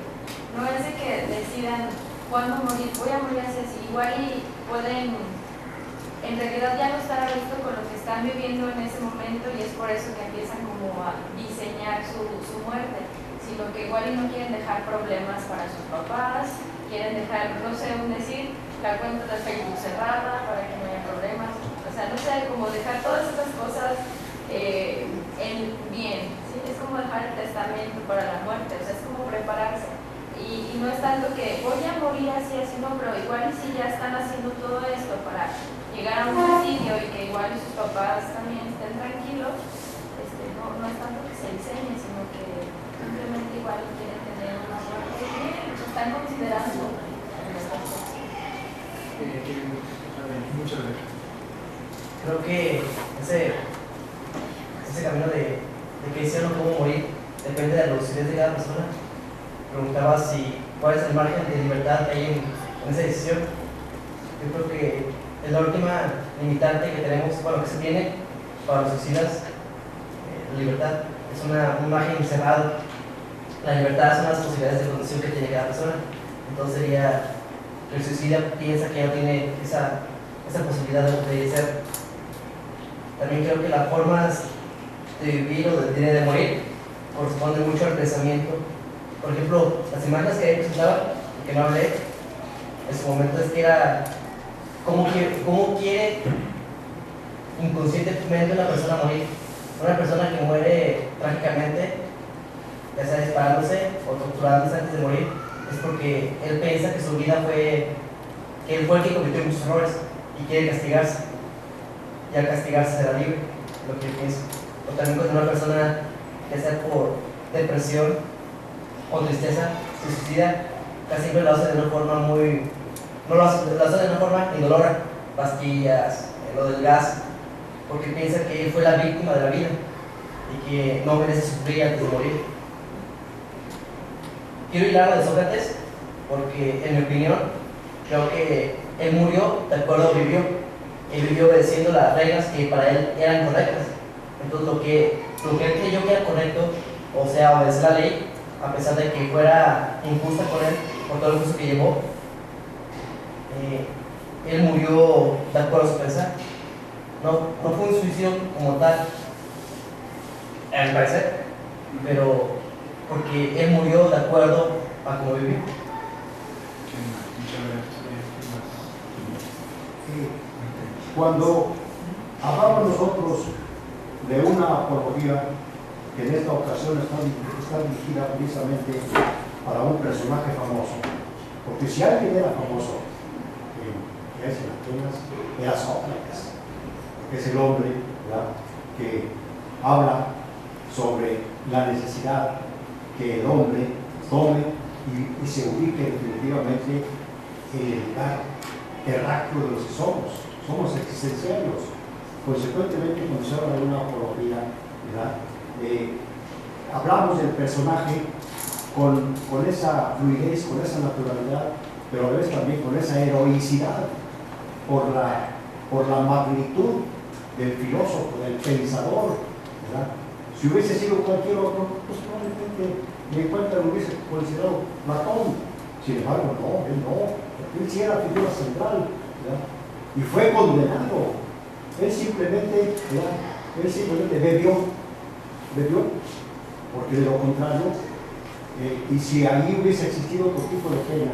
Speaker 9: No es de que decidan cuándo morir, voy a morir así, igual y pueden en realidad ya no estar a gusto con lo que están viviendo en ese momento, y es por eso que empiezan como a diseñar su muerte, sino que igual y no quieren dejar problemas para sus papás, quieren dejar, no sé, decir, la cuenta de Facebook cerrada para que no haya problemas, o sea, no sé, como dejar todas esas cosas en bien, ¿sí? Es como dejar el testamento para la muerte, o sea, es como prepararse. Y no es tanto que voy a morir así, no, pero igual y si ya están haciendo todo esto para llegar a un suicidio y que igual sus papás también estén tranquilos, no es tanto que se diseñe, sino que simplemente igual quieren tener una muerte bien, están considerando estas cosas.
Speaker 1: Muchas gracias.
Speaker 10: Creo que ese camino de qué decisión o cómo morir depende de la lucidez de cada persona. Preguntaba cuál es el margen de libertad que hay en esa decisión. Yo creo que es la última limitante que tenemos, bueno, que se tiene para los suicidas, la libertad. Es un margen cerrado. La libertad son las posibilidades de condición que tiene cada persona. Entonces sería que el suicida piensa que ya no tiene esa posibilidad de ser. También creo que las formas de vivir o de morir corresponden mucho al pensamiento. Por ejemplo, las imágenes que presentaba, que no hablé en su momento, es que era cómo quiere inconscientemente una persona morir. Una persona que muere trágicamente, ya sea disparándose o torturándose antes de morir, es porque él piensa que su vida que él fue el que cometió muchos errores y quiere castigarse. Y al castigarse será libre, lo que yo pienso. O también cuando una persona, ya sea por depresión o tristeza, se suicida, casi siempre lo hace de una forma lo hace de una forma indolora, pastillas, lo del gas, porque piensa que él fue la víctima de la vida y que no merece sufrir antes de morir. Quiero hilar lo de Sócrates porque, en mi opinión, creo que él murió de acuerdo a vivió. Él vivió obedeciendo las reglas que para él eran correctas. Entonces lo que él creyó que era correcto, o sea, obedecer la ley, a pesar de que fuera injusta con él por todo el juicio que llevó, él murió de acuerdo a su pensar. No fue un suicidio como tal, a mi parecer, pero porque él murió de acuerdo a cómo vivió.
Speaker 5: Cuando hablamos nosotros de una apología, que en esta ocasión está dirigida precisamente para un personaje famoso, Porque si alguien era famoso en Atenas, era Sócrates, que es el hombre, ¿verdad?, que habla sobre la necesidad que el hombre tome y se ubique definitivamente en el lugar terráqueo de los que somos existenciarios. Consecuentemente, cuando se habla de una apología, ¿verdad?, hablamos del personaje con esa fluidez, con esa naturalidad, pero a veces también con esa heroicidad por la magnitud del filósofo, del pensador, ¿verdad? Si hubiese sido cualquier otro, pues probablemente me cuenta lo hubiese considerado Platón. Sin embargo, no, él sí era figura central, ¿verdad? Y fue condenado. Él simplemente bebió, porque de lo contrario, y si ahí hubiese existido otro tipo de pena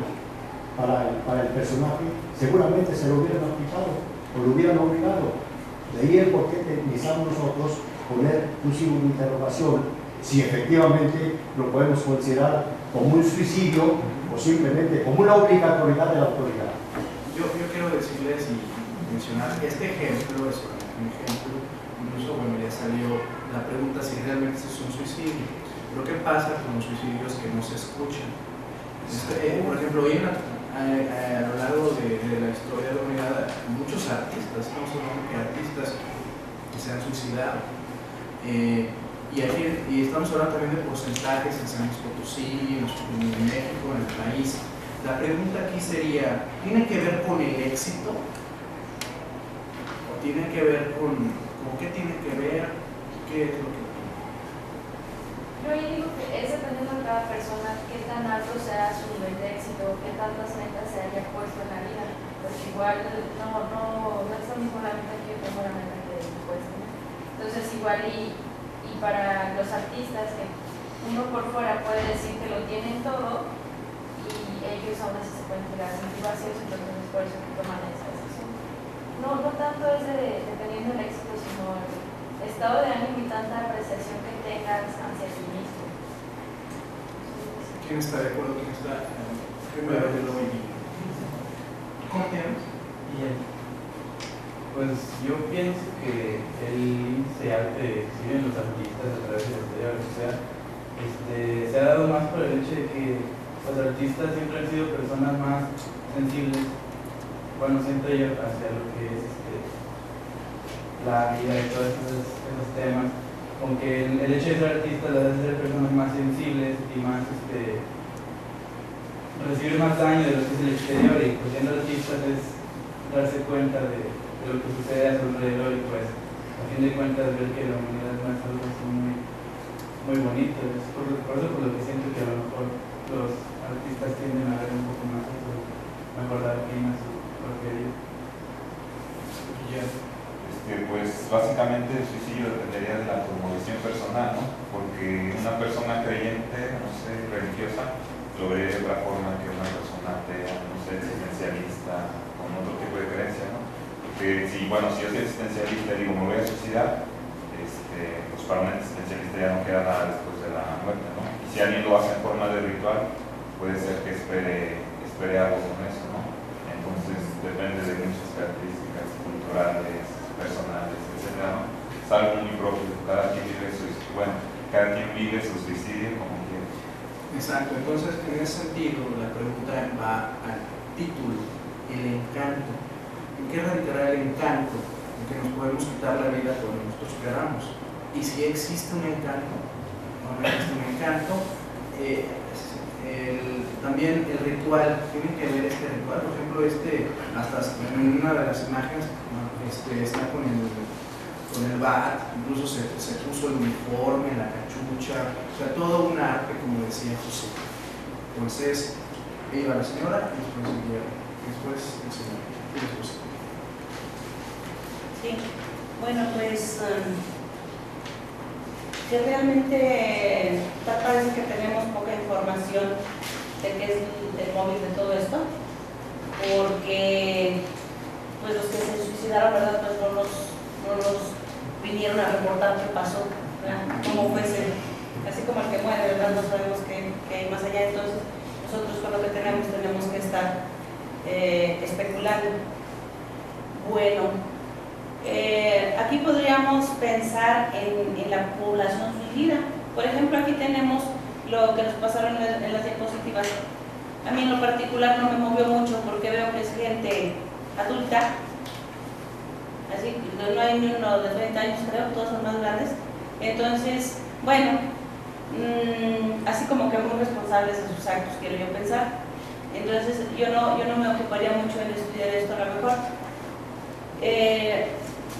Speaker 5: para el personaje, seguramente se lo hubieran aplicado o lo hubieran obligado. De ahí el por qué necesitamos nosotros poner un signo de interrogación si efectivamente lo podemos considerar como un suicidio o simplemente como una obligatoriedad de la autoridad.
Speaker 1: Yo quiero decirles y mencionar que este ejemplo es un ejemplo, incluso bueno, ya salió la pregunta si realmente es un suicidio. Pero ¿qué pasa con los suicidios que no se escuchan? Por ejemplo, hoy a lo largo de la historia de la humanidad, muchos artistas, estamos hablando de artistas que se han suicidado. Y estamos hablando también de porcentajes en San Luis Potosí, en México, en el país. La pregunta aquí sería, ¿tiene que ver con el éxito? ¿O tiene que ver con qué tiene que ver? ¿Qué es lo que
Speaker 9: Yo digo que es dependiendo de cada persona qué tan alto sea su nivel de éxito, qué tantas metas se haya puesto en la vida. Porque igual no es lo mismo la meta que yo tengo la meta que después. Entonces igual y para los artistas que uno por fuera puede decir que lo tienen todo y ellos aún así se pueden quedar muy vacíos, entonces por eso que toman esa decisión. No tanto es dependiendo del éxito, sino el estado de ánimo y tanta apreciación que tengas hacia ti mismo.
Speaker 1: ¿Quién está de acuerdo? ¿Quién está? Primero que lo oí. ¿Cómo te llamas?
Speaker 13: Bien. Pues yo pienso que el índice alto de exhiben los artistas a través de la historia, o sea, se ha dado más por el hecho de que los artistas siempre han sido personas más sensibles, bueno, siento yo, hacia lo que es la vida y todos esos temas, aunque el hecho de ser artistas las hace ser personas más sensibles y más recibir más daño de lo que es el exterior, y pues siendo artistas es darse cuenta de lo que sucede a su alrededor y pues a fin de cuentas ver que la humanidad no es algo así muy bonito. Es por eso por lo que siento que a lo mejor los artistas tienden a ver un poco más eso, mejorar clima su propia vida.
Speaker 7: Pues básicamente el suicidio dependería de la cosmovisión personal, ¿no? Porque una persona creyente, no sé, religiosa, lo ve de otra forma que una persona atea, no sé, existencialista, con otro tipo de creencia, ¿no? Porque si yo soy existencialista y digo me voy a suicidar, pues para un existencialista ya no queda nada después de la muerte, ¿no? Y si alguien lo hace en forma de ritual, puede ser que espere algo con eso, ¿no? Entonces depende de muchas características culturales, personales, etc., ¿no? Es algo muy propio, cada quien vive su suicidio como quiere.
Speaker 1: Exacto, entonces en ese sentido la pregunta va al título, el encanto. ¿En qué radicará el encanto? En que nos podemos quitar la vida cuando nosotros queramos. Y si existe un encanto, no existe un encanto, también el ritual, tiene que ver este ritual, por ejemplo, hasta en una de las imágenes está con el bat, incluso se puso el uniforme, la cachucha, o sea, todo un arte, como decía José. Entonces, iba la señora y después el señor. Y después
Speaker 4: Sí, bueno, pues que realmente parece que tenemos poca información de qué es el móvil de todo esto, porque pues los que se suicidaron, ¿verdad? Pues no nos vinieron a reportar qué pasó, ¿verdad? Cómo fue así como el que muere, ¿verdad? No sabemos qué hay más allá. Entonces nosotros con lo que tenemos que estar especulando. Bueno, aquí podríamos pensar en la población suicida. Por ejemplo, aquí tenemos lo que nos pasaron en las diapositivas. A mí en lo particular no me movió mucho porque veo que es gente adulta, así que no hay ni uno de 30 años, creo, todos son más grandes. Entonces, bueno, así como que muy responsables de sus actos, quiero yo pensar. Entonces, yo no me ocuparía mucho en estudiar esto a lo mejor.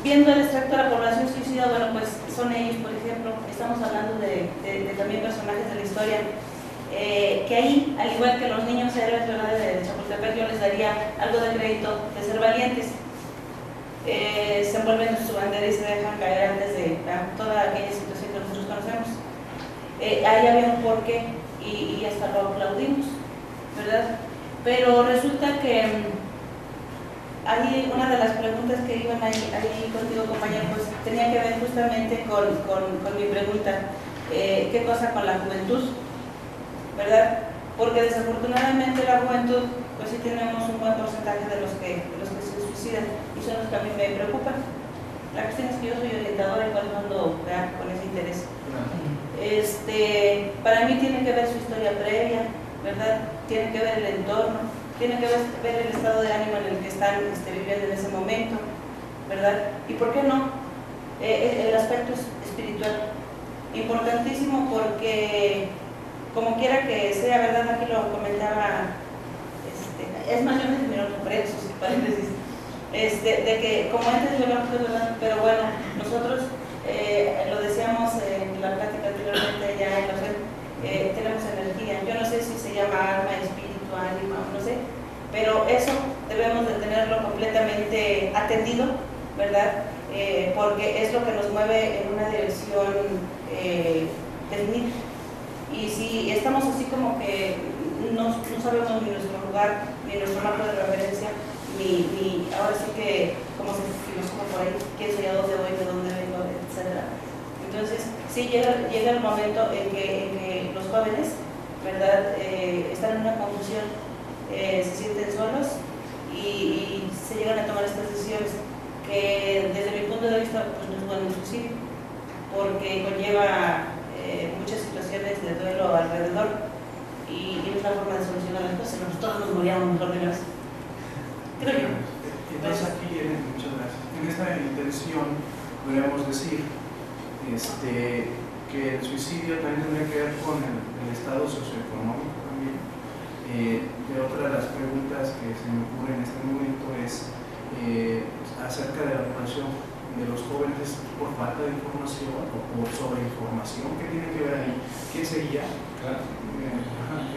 Speaker 4: Viendo el extracto de la población suicida, bueno, pues son ellos, por ejemplo, estamos hablando de también personajes de la historia, que ahí, al igual que los niños héroes, ¿verdad?, de Chapultepec, yo les daría algo de crédito de ser valientes. Se envuelven en su bandera y se dejan caer antes de toda aquella situación que nosotros conocemos. Ahí había un porqué y hasta lo aplaudimos, ¿verdad? Pero resulta que ahí una de las preguntas que iban ahí contigo, compañero, pues tenía que ver justamente con mi pregunta, ¿qué cosa con la juventud? ¿Verdad? Porque desafortunadamente la juventud, pues sí tenemos un buen porcentaje de los que se suicidan y son los que a mí me preocupan. La cuestión es que yo soy orientadora y cuando ando con ese interés. Para mí tiene que ver su historia previa, ¿verdad? Tiene que ver el entorno, tiene que ver el estado de ánimo en el que están viviendo en ese momento, ¿verdad? Y ¿por qué no? El aspecto espiritual, importantísimo porque como quiera que sea, ¿verdad? Aquí lo comentaba, es más, yo me terminó por eso, paréntesis, de que como antes biológicos, ¿verdad? Pero bueno, nosotros lo decíamos en la plática anteriormente ya en la tenemos energía. Yo no sé si se llama alma, espíritu, ánima, no sé, pero eso debemos de tenerlo completamente atendido, ¿verdad? Porque es lo que nos mueve en una dirección definida. Y si estamos así como que no sabemos ni nuestro lugar, ni nuestro marco de referencia, ni ahora sí que, como se filosofó por ahí, quién soy, a dónde voy, de dónde vengo, etc. Entonces, sí llega el momento en que los jóvenes, ¿verdad?, están en una confusión, se sienten solos y se llegan a tomar estas decisiones que desde mi punto de vista pues no es bueno el suicidio, porque conlleva muchas situaciones de duelo alrededor y no es la forma de solucionar las cosas, todos nos moríamos mejor de las. Creo yo.
Speaker 1: Entonces aquí, muchas gracias. En esta intención podríamos decir que el suicidio también tiene que ver con el estado socioeconómico también. De otra de las preguntas que se me ocurre en este momento es acerca de la población de los jóvenes por falta de información o por sobreinformación. ¿Qué tiene que ver ahí? ¿Quién sería? Claro.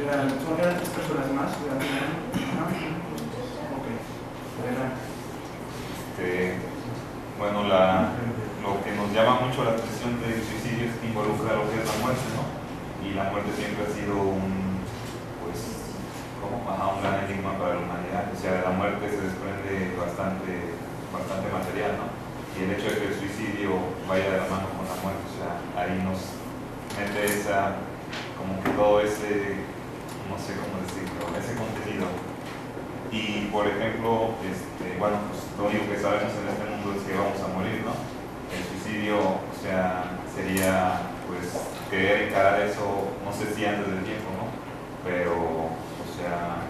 Speaker 1: Eran 3 personas más.
Speaker 7: Bueno, lo que nos llama mucho la atención del suicidio es que involucra lo que es la muerte, ¿no? Y la muerte siempre ha sido un gran enigma para la humanidad. O sea, de la muerte se desprende bastante material, ¿no? Y el hecho de que el suicidio vaya de la mano con la muerte, o sea, ahí nos mete como que todo ese, no sé cómo decirlo, ese contenido. Y por ejemplo, bueno, pues lo único que sabemos en este mundo es que vamos a morir, ¿no? El suicidio, o sea, sería pues querer encarar eso, no sé si antes del tiempo, ¿no? Pero, o sea,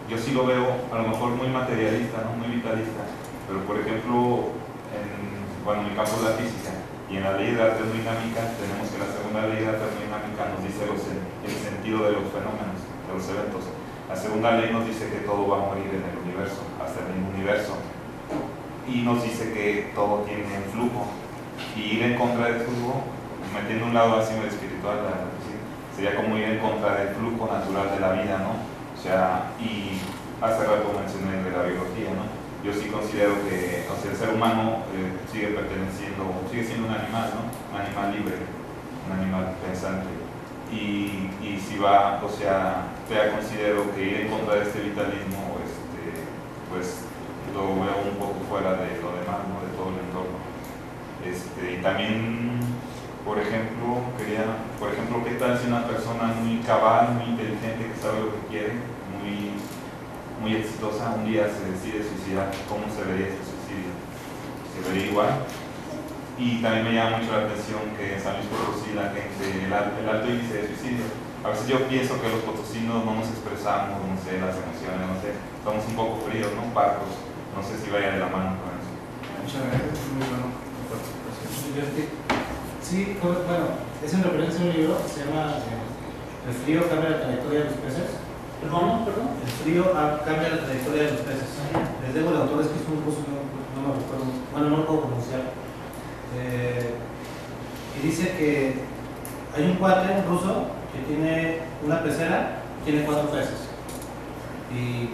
Speaker 7: yo sí lo veo a lo mejor muy materialista, ¿no? Muy vitalista, pero por ejemplo, en el campo de la física y en la ley de la termodinámica, tenemos que la segunda ley de la termodinámica nos dice el sentido de los fenómenos, de los eventos. La segunda ley nos dice que todo va a morir en el universo, hasta el mismo universo, y nos dice que todo tiene flujo, y ir en contra del flujo, metiendo un lado así muy espiritual, sería como ir en contra del flujo natural de la vida, ¿no? O sea, y hace rato mencioné de la biología, ¿no? Yo sí considero que, o sea, el ser humano sigue siendo un animal, ¿no? Un animal libre, un animal pensante. Y si va, o sea, considero que ir en contra de este vitalismo, pues lo veo un poco fuera de lo demás, ¿no? De todo el entorno. Y también Por ejemplo, ¿qué tal si una persona muy cabal, muy inteligente, que sabe lo que quiere, muy exitosa, un día se decide suicidar? ¿Cómo se vería ese suicidio? ¿Se vería igual? Y también me llama mucho la atención que en San Luis Potosí la gente, el alto índice de suicidio. A veces yo pienso que los potosinos no nos expresamos, no sé, las emociones, no sé, somos un poco fríos, ¿no? Parcos. No sé si vaya de la mano con eso.
Speaker 8: Muchas gracias, muy bueno. Sí, bueno, es en referencia a un libro que se llama El frío cambia la trayectoria de los peces.
Speaker 2: Perdón.
Speaker 8: El frío cambia la trayectoria de los peces. Les debo el autor, es que es un ruso, no me recuerdo, bueno, no lo puedo pronunciar. Y dice que hay un cuate, un ruso, que tiene una pecera, tiene 4 peces. Y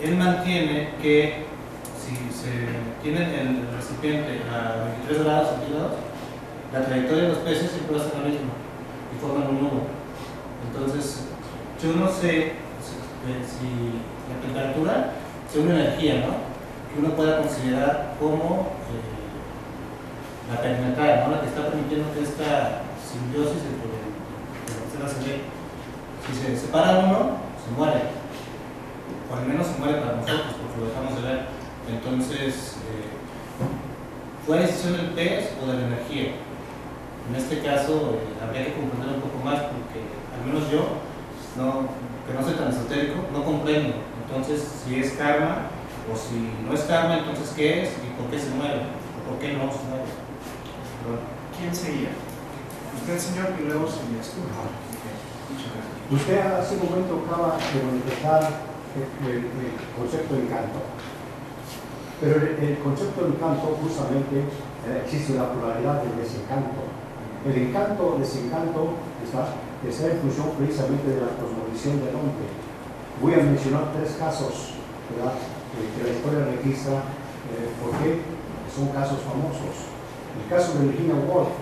Speaker 8: él mantiene que si se tiene el recipiente a 23 grados centígrados, la trayectoria de los peces siempre va a ser la misma y forman un nudo. Entonces, yo no sé si la temperatura es una energía, ¿no? Que uno pueda considerar como la perimetral, ¿no? La que está permitiendo que esta simbiosis entre lo que se ve. Si se separa uno, se muere. O al menos se muere para nosotros, porque lo dejamos de ver. Entonces, ¿fue decisión del pez o de la energía? En este caso, habría que comprender un poco más, porque al menos yo, que no soy tan esotérico, no comprendo. Entonces, si es karma o si no es karma, entonces ¿qué es y por qué se muere? ¿O por qué no se muere? Bueno.
Speaker 1: ¿Quién seguía? Usted, señor, y luego seguías tú. Muchas gracias.
Speaker 5: Usted hace un momento acaba de manifestar el concepto de encanto. Pero el concepto de encanto, justamente, existe una pluralidad del desencanto. El encanto-desencanto está en función precisamente de la cosmovisión del hombre. Voy a mencionar 3 casos, ¿verdad?, que la historia registra, porque son casos famosos. El caso de Virginia Woolf,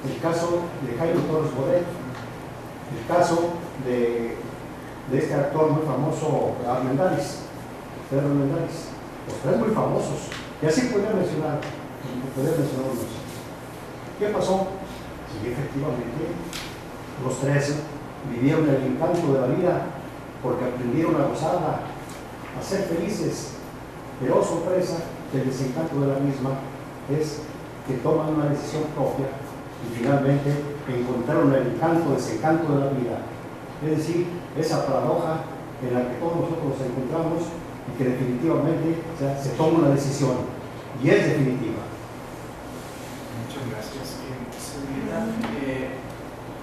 Speaker 5: el caso de Jaime Torres Bodet, el caso de este actor muy famoso, Pedro Armendáriz. Los 3 muy famosos, y así podría mencionar unos. ¿Qué pasó? Sí, efectivamente, los 3 vivieron el encanto de la vida porque aprendieron a gozarla, a ser felices. Pero sorpresa, que el desencanto de la misma es que toman una decisión propia y finalmente encontraron el desencanto de la vida. Es decir, esa paradoja en la que todos nosotros nos encontramos y que definitivamente se toma una decisión y es definitiva.
Speaker 1: Muchas gracias.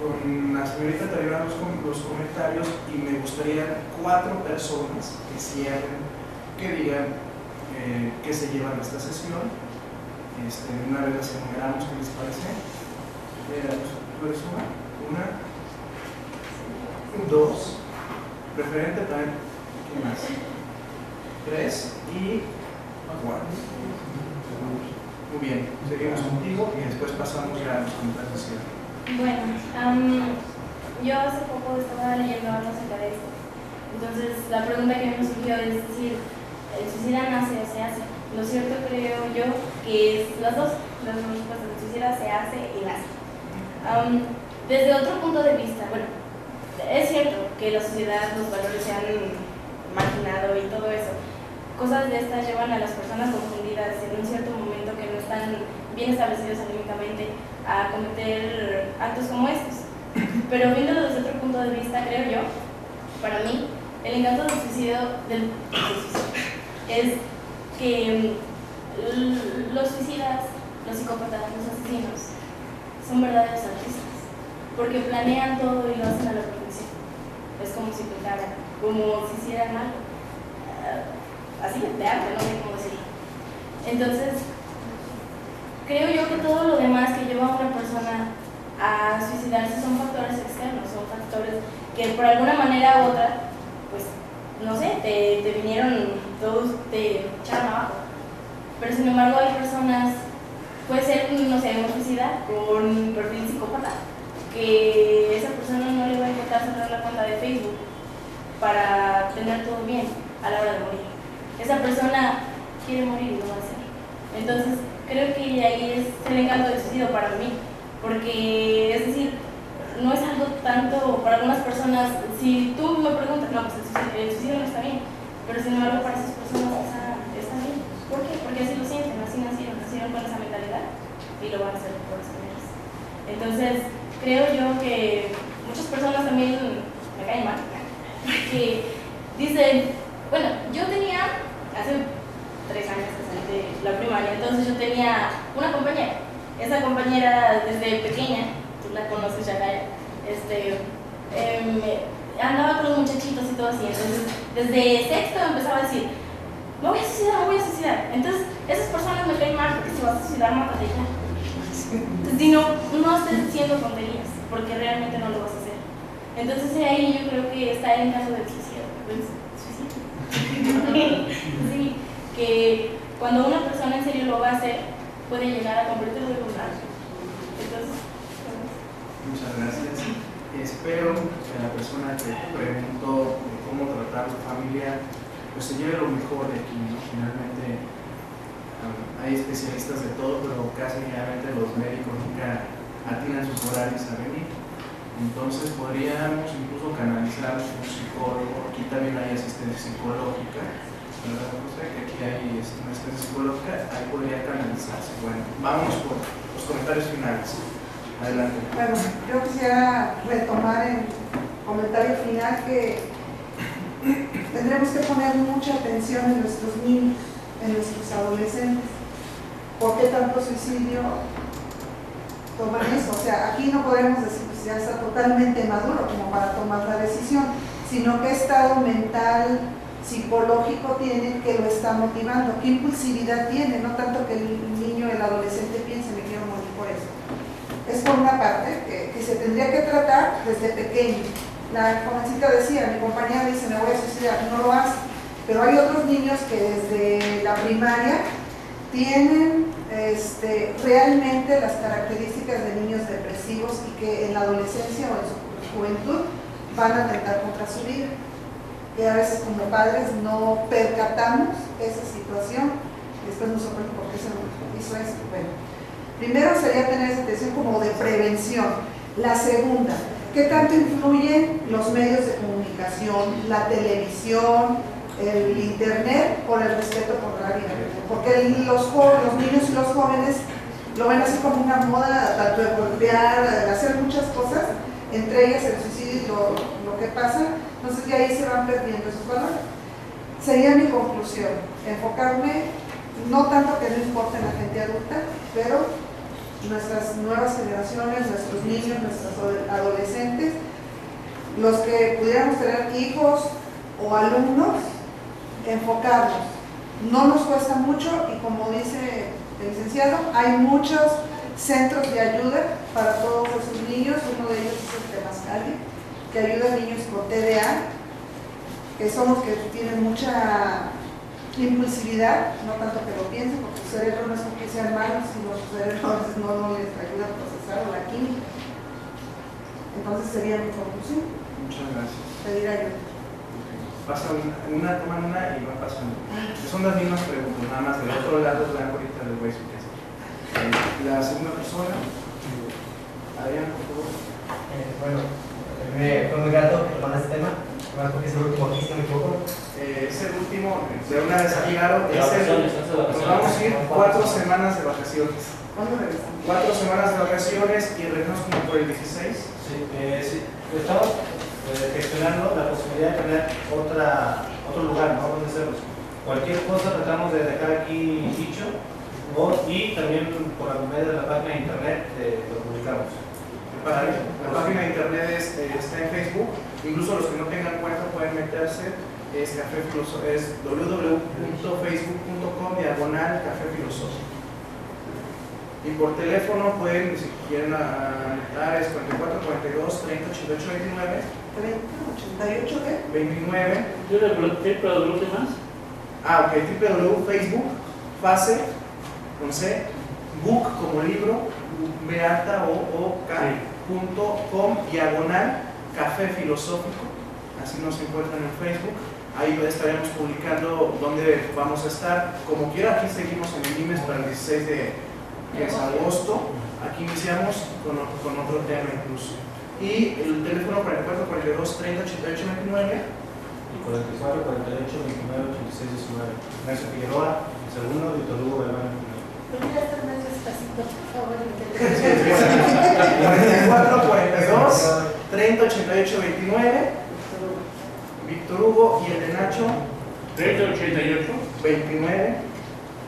Speaker 1: Con la señorita terminaron los comentarios y me gustaría 4 personas que cierren, que digan qué se llevan de esta sesión. Una vez las enumeramos, ¿qué les parece? ¿Tú eres una? 2. Preferente también. ¿Qué más? 3 y 4. Muy bien, seguimos contigo y después pasamos ya a los comentarios.
Speaker 3: Bueno, yo hace poco estaba leyendo algo acerca de esto. Entonces, la pregunta que me surgió es decir, ¿el suicida nace o se hace? Lo cierto creo yo que es las dos respuestas. El suicida se hace y nace. Desde otro punto de vista, bueno, es cierto que la sociedad, los valores se han marginado y todo eso. Cosas de estas llevan a las personas confundidas en un cierto momento que no están bien establecidos anímicamente a cometer actos como estos. Pero viéndolo desde otro punto de vista, creo yo, para mí, el encanto del suicidio es que los suicidas, los psicópatas, los asesinos, son verdaderos artistas, porque planean todo y lo hacen a la perfección. Es como si pintaran, como si hicieran algo. Así, de arte, no sé cómo decirlo. Entonces, creo yo que todo lo demás que lleva a una persona a suicidarse son factores externos, son factores que por alguna manera u otra, pues, no sé, te vinieron, todos te echaron abajo. Pero sin embargo hay personas, puede ser, no sé, un suicida con perfil psicópata, que esa persona no le va a importar cerrar la cuenta de Facebook para tener todo bien a la hora de morir. Esa persona quiere morir y lo va a hacer. Entonces, creo que ahí es el encanto del suicidio para mí, porque es decir, no es algo tanto para algunas personas. Si tú me preguntas, no, pues el suicidio no está bien, pero sin embargo para esas personas está bien. ¿Por qué? Porque así lo sienten, así nacieron con esa mentalidad y lo van a hacer por esa manera. Entonces, creo yo que muchas personas también me caen mal, porque dicen, bueno, yo tenía hace 3 años que salí de la primaria, entonces yo tenía una compañera. Esa compañera desde pequeña, tú la conoces ya, andaba con los muchachitos y todo así. Entonces, desde sexto empezaba a decir, me voy a suicidar, me voy a suicidar. Entonces, esas personas me caen mal porque si vas a suicidar, mátate ya. Si no estés diciendo tonterías, porque realmente no lo vas a hacer. Entonces, ahí yo creo que está en caso del suicidio. Sí, que cuando una persona en serio lo va a hacer, puede llegar a convertirse en un algo. Entonces,
Speaker 1: muchas gracias. Espero que la persona que preguntó de cómo tratar a su familia pues se lleve lo mejor de aquí, ¿no? Finalmente hay especialistas de todo, pero casi generalmente los médicos nunca atinan sus horarios a venir. Entonces podríamos incluso canalizar a un psicólogo. Aquí también hay asistencia psicológica, ¿verdad, José? Que aquí hay una asistencia psicológica, ahí podría canalizarse. Bueno, vamos por los comentarios finales. Adelante.
Speaker 11: Bueno, yo quisiera retomar el comentario final que tendremos que poner mucha atención en nuestros niños, en nuestros adolescentes. ¿Por qué tanto suicidio toman eso? O sea, aquí no podemos decir que ya está totalmente maduro como para tomar la decisión, sino qué estado mental, psicológico tiene que lo está motivando, qué impulsividad tiene, no tanto que el niño, el adolescente piense me quiero morir por eso. Es por una parte que se tendría que tratar desde pequeño. La jovencita decía, mi compañera dice me voy a suicidar, no lo hace, pero hay otros niños que desde la primaria tienen realmente las características de niños depresivos y que en la adolescencia o en su juventud van a atentar contra su vida. Y a veces como padres no percatamos esa situación y después nos sorprende por qué se hizo esto. Bueno, primero sería tener esa atención como de prevención. La segunda, ¿qué tanto influyen los medios de comunicación, la televisión, el internet por el respeto por la vida? Porque los niños y los jóvenes lo ven así como una moda, tanto de golpear, de hacer muchas cosas, entre ellas el suicidio y lo que pasa, entonces de ahí se van perdiendo esos valores. Sería mi conclusión, enfocarme no tanto que no importe la gente adulta, pero nuestras nuevas generaciones, nuestros niños, nuestros adolescentes, los que pudiéramos tener hijos o alumnos, enfocarnos. No nos cuesta mucho y como dice el licenciado, hay muchos centros de ayuda para todos esos niños. Uno de ellos es el Temazcali, que ayuda a niños con TDA, que son los que tienen mucha impulsividad, no tanto que lo piensen, porque su cerebro no es porque sean malos, sino su cerebro a veces no les ayuda a procesar o la química. Entonces sería mi conclusión.
Speaker 1: Muchas gracias.
Speaker 11: Pedir ayuda.
Speaker 1: Pasa toman una y va pasando. Son las mismas preguntas, nada más del otro lado es blanco, ahorita les voy a explicar. La segunda persona, Adrián, por favor.
Speaker 10: Bueno, fue muy grato tomar este tema, más porque es el último aquí, si no me equivoco.
Speaker 1: Es el último, de una vez aclarado, nos vamos a ir 4 semanas de vacaciones.
Speaker 11: ¿Cuándo regresamos?
Speaker 1: 4 semanas de vacaciones y regresamos como por el 16.
Speaker 8: Sí, estamos gestionando la posibilidad de tener otro lugar, ¿no? Donde hacerlo. Cualquier cosa tratamos de dejar aquí dicho, ¿no? Y también por la medio de la página de internet lo publicamos. La página de internet está en Facebook, incluso los que no tengan cuenta pueden meterse, es www.facebook.com/Café Filosófico. Y por teléfono pueden, si quieren anotar, es 4442 30 88 29.
Speaker 11: 88, ¿qué?
Speaker 1: 29.
Speaker 2: ¿Yo le pregunté para los demás?
Speaker 1: Ok, www.facebook, face, con C, book como libro, b-a-t-o-o-k.com/Café Filosófico. Así nos encuentran en Facebook. Ahí estaremos publicando dónde vamos a estar. Como quiera, aquí seguimos en el IMES para el 16 de agosto. Aquí iniciamos con otro tema incluso. Y el teléfono 44 42 30 88 29.
Speaker 8: Y 44, 48, 29, 86, 19. Ignacio Figueroa, el segundo, Víctor Hugo Galván.
Speaker 6: Podría estar más despacito, por favor, el
Speaker 1: 44 42 30 88 29. Víctor Hugo y el de Nacho
Speaker 2: 30, 88.
Speaker 1: 29.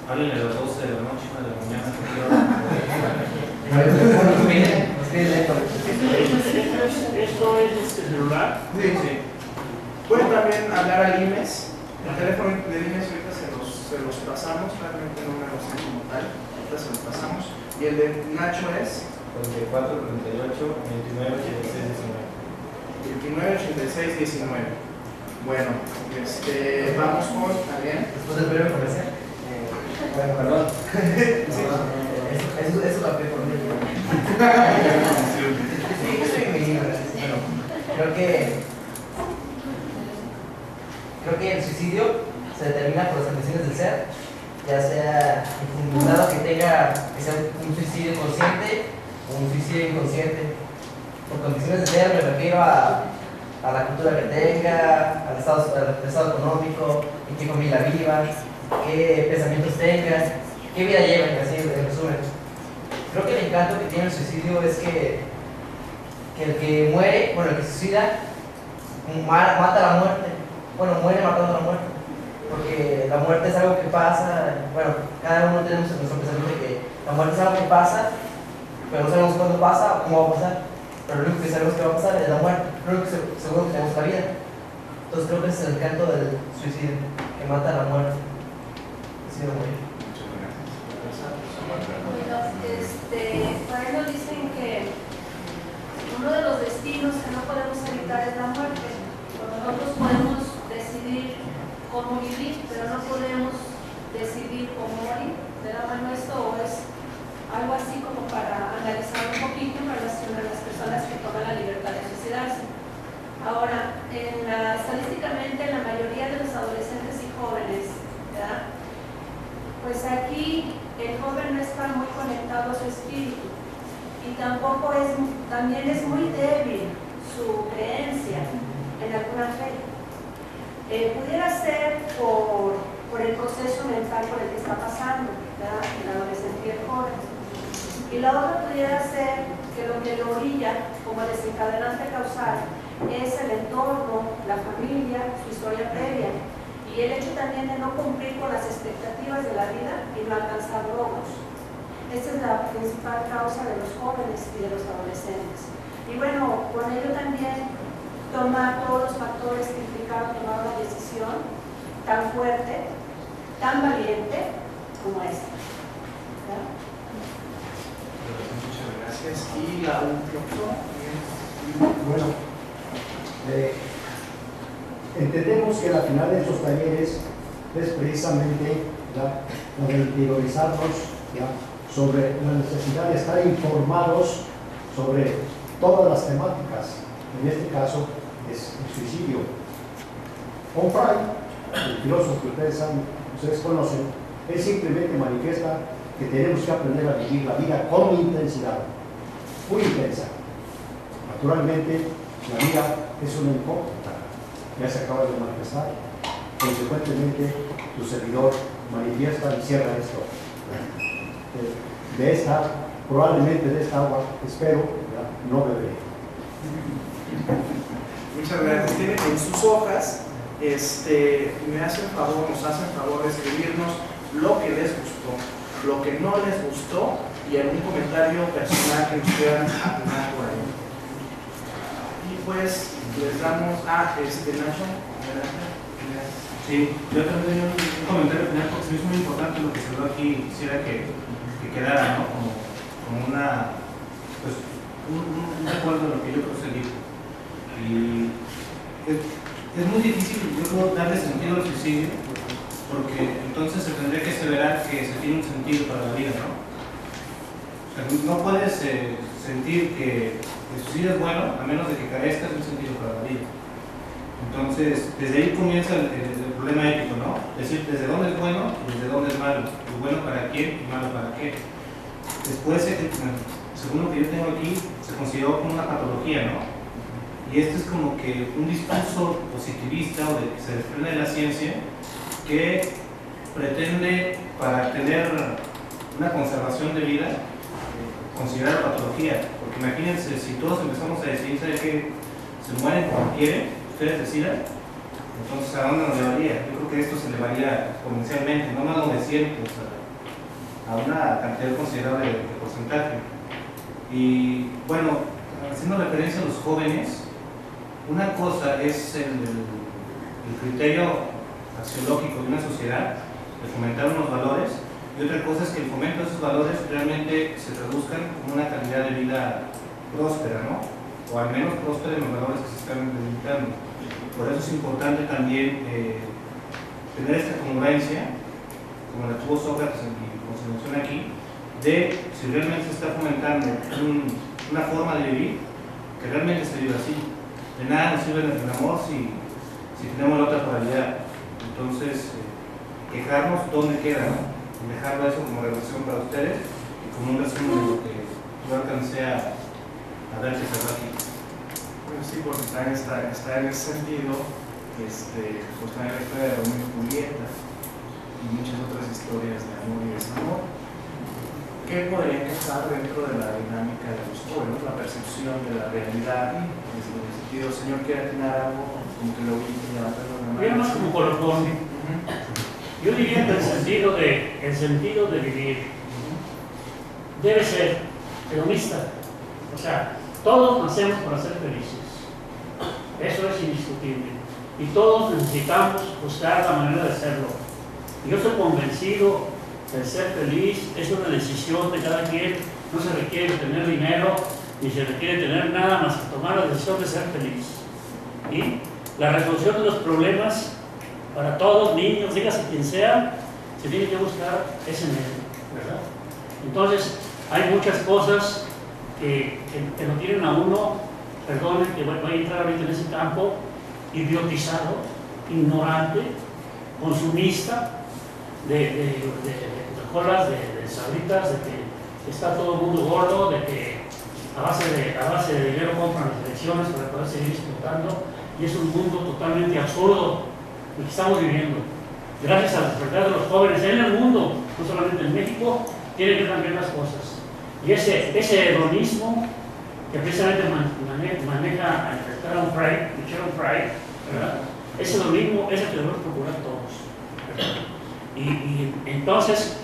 Speaker 8: Háblenle a las 12 de la noche, 1 de la mañana.
Speaker 2: ¿Esto es el celular?
Speaker 1: Sí. Pueden también hablar al IMES. El teléfono del IMES ahorita se los pasamos, realmente no me lo sé como tal. Ahorita se los pasamos. Y el de Nacho es
Speaker 8: 44, 38, 29, 86, 19.
Speaker 1: 29, 86, 19. Bueno, vamos con también.
Speaker 10: Después del breve comercial. Bueno, perdón. Eso lo aprendí por mí. Sí, yo soy bienvenido, gracias. Bueno, creo que el suicidio se determina por las condiciones del ser, ya sea infundado que sea un suicidio consciente o un suicidio inconsciente. Por condiciones del ser me refiero a la cultura que tenga, al estado económico, en qué familia viva, qué pensamientos tengas, qué vida llevan, así en resumen. Creo que el encanto que tiene el suicidio es que el que muere, bueno, el que se suicida, mata la muerte, bueno, muere matando la muerte, porque la muerte es algo que pasa, bueno, cada uno tenemos nuestro pensamiento de que la muerte es algo que pasa, pero no sabemos cuándo pasa o cómo va a pasar, pero lo único que sabemos que va a pasar es la muerte, lo único que seguro que tenemos la vida. Entonces creo que ese es el encanto del suicidio, que mata la muerte.
Speaker 4: Por ahí nos dicen que uno de los destinos que no podemos evitar es la muerte. Nosotros podemos decidir cómo vivir, pero no podemos decidir cómo morir. ¿De la mano esto o es algo así como para analizar un poquito en relación a las personas que toman la libertad de suicidarse? Ahora, estadísticamente la mayoría de los adolescentes y jóvenes, ¿verdad? Pues aquí el joven no está muy conectado a su espíritu y también es muy débil su creencia en alguna fe. Pudiera ser por el proceso mental por el que está pasando, ¿verdad? El adolescente y el joven. Y la otra pudiera ser que lo que lo orilla como desencadenante causal es el entorno, la familia, su historia previa. Y el hecho también de no cumplir con las expectativas de la vida y no alcanzar logros. Esta es la principal causa de los jóvenes y de los adolescentes. Y bueno, con ello también tomar todos los factores que implicaron tomar una decisión tan fuerte, tan valiente como esta. ¿Verdad?
Speaker 1: Muchas gracias. Y la última.
Speaker 5: Bueno, entendemos que la final de estos talleres es precisamente la de interiorizarnos sobre la necesidad de estar informados sobre todas las temáticas. En este caso es el suicidio. Onfray, el filósofo que ustedes conocen, él simplemente manifiesta que tenemos que aprender a vivir la vida con intensidad, muy intensa. Naturalmente, la vida es una incógnita. Ya se acaba de manifestar. Consecuentemente, tu servidor manifiesta y cierra esto. Probablemente de esta agua, espero, no beberé.
Speaker 1: Muchas gracias. Tienen en sus hojas, nos hacen favor de escribirnos lo que les gustó, lo que no les gustó y algún comentario personal que nos quieran atinar por ahí. Y pues les damos a Nacho.
Speaker 12: Sí, yo también tenía un comentario final porque es muy importante lo que se habló aquí. Quisiera que quedara, ¿no? como un recuerdo de lo que yo procedí. Y es muy difícil, yo creo, darle sentido al suicidio, porque entonces se tendría que aseverar que se tiene un sentido para la vida, ¿no? O sea, no puedes sentir que el suicidio es bueno a menos de que carezcas de un sentido para la vida. Entonces, desde ahí comienza el problema ético, ¿no? Es decir, desde dónde es bueno y desde dónde es malo. Y bueno para quién y malo para qué. Después,
Speaker 8: según lo que yo tengo aquí, se consideró como una patología, ¿no? Y este es como que un discurso positivista o de que se desprende de la ciencia que pretende, para tener una conservación de vida, considerar patología. Porque imagínense, si todos empezamos a decidir, ¿sabe qué? Se mueren como quieren, ustedes decidan, entonces ¿a dónde nos llevaría? Yo creo que esto se elevaría exponencialmente, no más de 100, a una cantidad considerable de porcentaje. Y bueno, haciendo referencia a los jóvenes, una cosa es el criterio axiológico de una sociedad, de fomentar unos valores, y otra cosa es que el fomento de esos valores realmente se traduzcan en una calidad de vida próspera, ¿no? O al menos próspera en los valores que se están implementando. Por eso es importante también tener esta congruencia, como la tuvo Sócrates y como se menciona aquí, de si realmente se está fomentando una forma de vivir que realmente se vive así. De nada nos sirve el amor si tenemos la otra polaridad. Entonces, quejarnos dónde queda, ¿no? Y dejarlo eso como reflexión para ustedes y como un resumen de lo que yo alcancé a ver que se va aquí.
Speaker 1: Bueno, sí, porque está en ese sentido, pues también la historia de Romeo y Julieta y muchas otras historias de amor y desamor. ¿Qué podría encajar dentro de la dinámica de los jóvenes, la percepción de la realidad? En ese sentido, el señor quiere atinar algo, como que lo vi levantando la mano.
Speaker 2: Yo más como colofón. Yo diría que el sentido de vivir debe ser hedonista. O sea, todos nacemos para ser felices. Eso es indiscutible. Y todos necesitamos buscar la manera de serlo. Yo estoy convencido que el ser feliz es una decisión de cada quien. No se requiere tener dinero, ni se requiere tener nada más que tomar la decisión de ser feliz. Y la resolución de los problemas para todos, niños, dígase quien sea, se tiene que buscar ese medio, ¿verdad? Entonces, hay muchas cosas que lo tienen a uno, perdonen que voy a entrar ahorita en ese campo, idiotizado, ignorante, consumista, de Coca-Colas, de sabritas, de que está todo el mundo gordo, de que a base de dinero compran las elecciones para poder seguir explotando, y es un mundo totalmente absurdo el que estamos viviendo. Gracias a la despertar de los jóvenes en el mundo, no solamente en México, tienen que cambiar las cosas. Y ese hedonismo que precisamente maneja a Sharon Fry, ¿verdad? Ese hedonismo es el que debemos procurar todos, ¿verdad? Y entonces,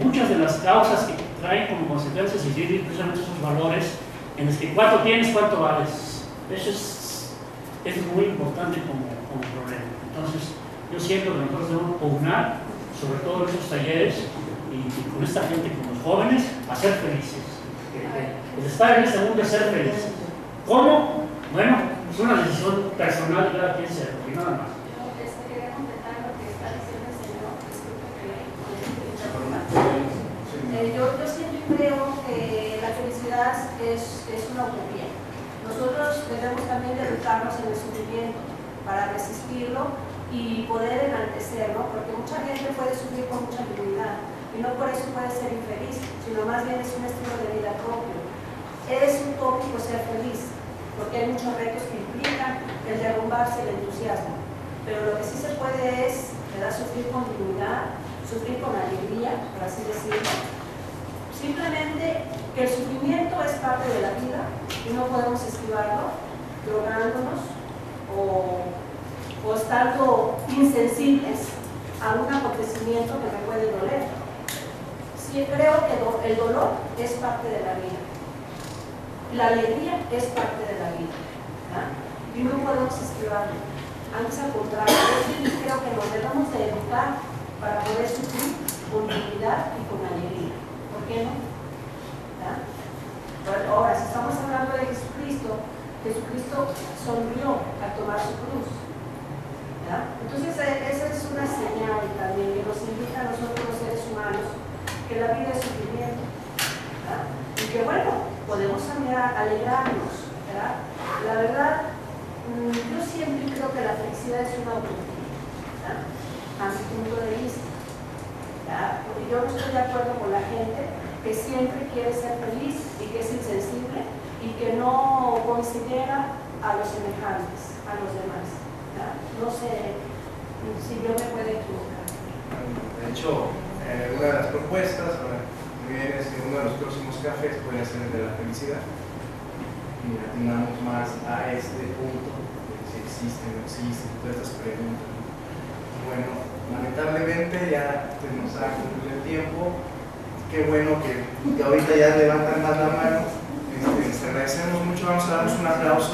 Speaker 2: muchas de las causas que traen como consecuencia el suicidio, precisamente esos valores en los que cuánto tienes, cuánto vales. Eso es muy importante como problema. Entonces, yo siento que nosotros debemos pugnar, sobre todo en esos talleres y con esta gente, con los jóvenes, a ser felices. El estar en este mundo es ser feliz. ¿Cómo? Bueno, es una decisión personal de cada quien serlo, y nada más.
Speaker 9: Quería completar lo que está diciendo el señor, yo siempre creo que la felicidad es una utopía. Nosotros debemos también de educarnos en el sufrimiento para resistirlo y poder enaltecerlo, porque mucha gente puede sufrir con mucha dignidad y no por eso puede ser infeliz, sino más bien es un estilo de vida propio. Es utópico ser feliz, porque hay muchos retos que implican el derrumbarse el entusiasmo, pero lo que sí se puede es, ¿verdad?, sufrir con dignidad, sufrir con alegría, por así decirlo. Simplemente que el sufrimiento es parte de la vida y no podemos esquivarlo drogándonos o estando insensibles a un acontecimiento que me puede doler. Sí, creo que el dolor es parte de la vida. La alegría es parte de la vida, ¿verdad? Y no podemos esquivarlo. Antes, al contrario, yo creo que nos debemos de educar para poder sufrir con dignidad y con alegría. ¿Por qué no? ¿Verdad? Ahora, si estamos hablando de Jesucristo, Jesucristo sonrió al tomar su cruz, ¿verdad? Entonces, esa es una señal también que nos invita a nosotros los seres humanos que la vida es sufrimiento, ¿verdad? Y que bueno, podemos alegrarnos, ¿verdad? La verdad, yo siempre creo que la felicidad es una utopía, ¿verdad?, a mi punto de vista, ¿verdad? Porque yo no estoy de acuerdo con la gente que
Speaker 14: que siempre quiere ser feliz y que es insensible y que no considera a los semejantes, a los demás. ¿Verdad? No sé si yo me puedo equivocar.
Speaker 1: De hecho, una de las propuestas es que uno de los próximos cafés puede ser el de la felicidad. Y atinamos más a este punto, de si existe o no existe, todas estas preguntas. Bueno, lamentablemente ya se nos ha cumplido el tiempo. Qué bueno que ahorita ya levantan más la mano. Les agradecemos mucho, vamos a darnos un aplauso.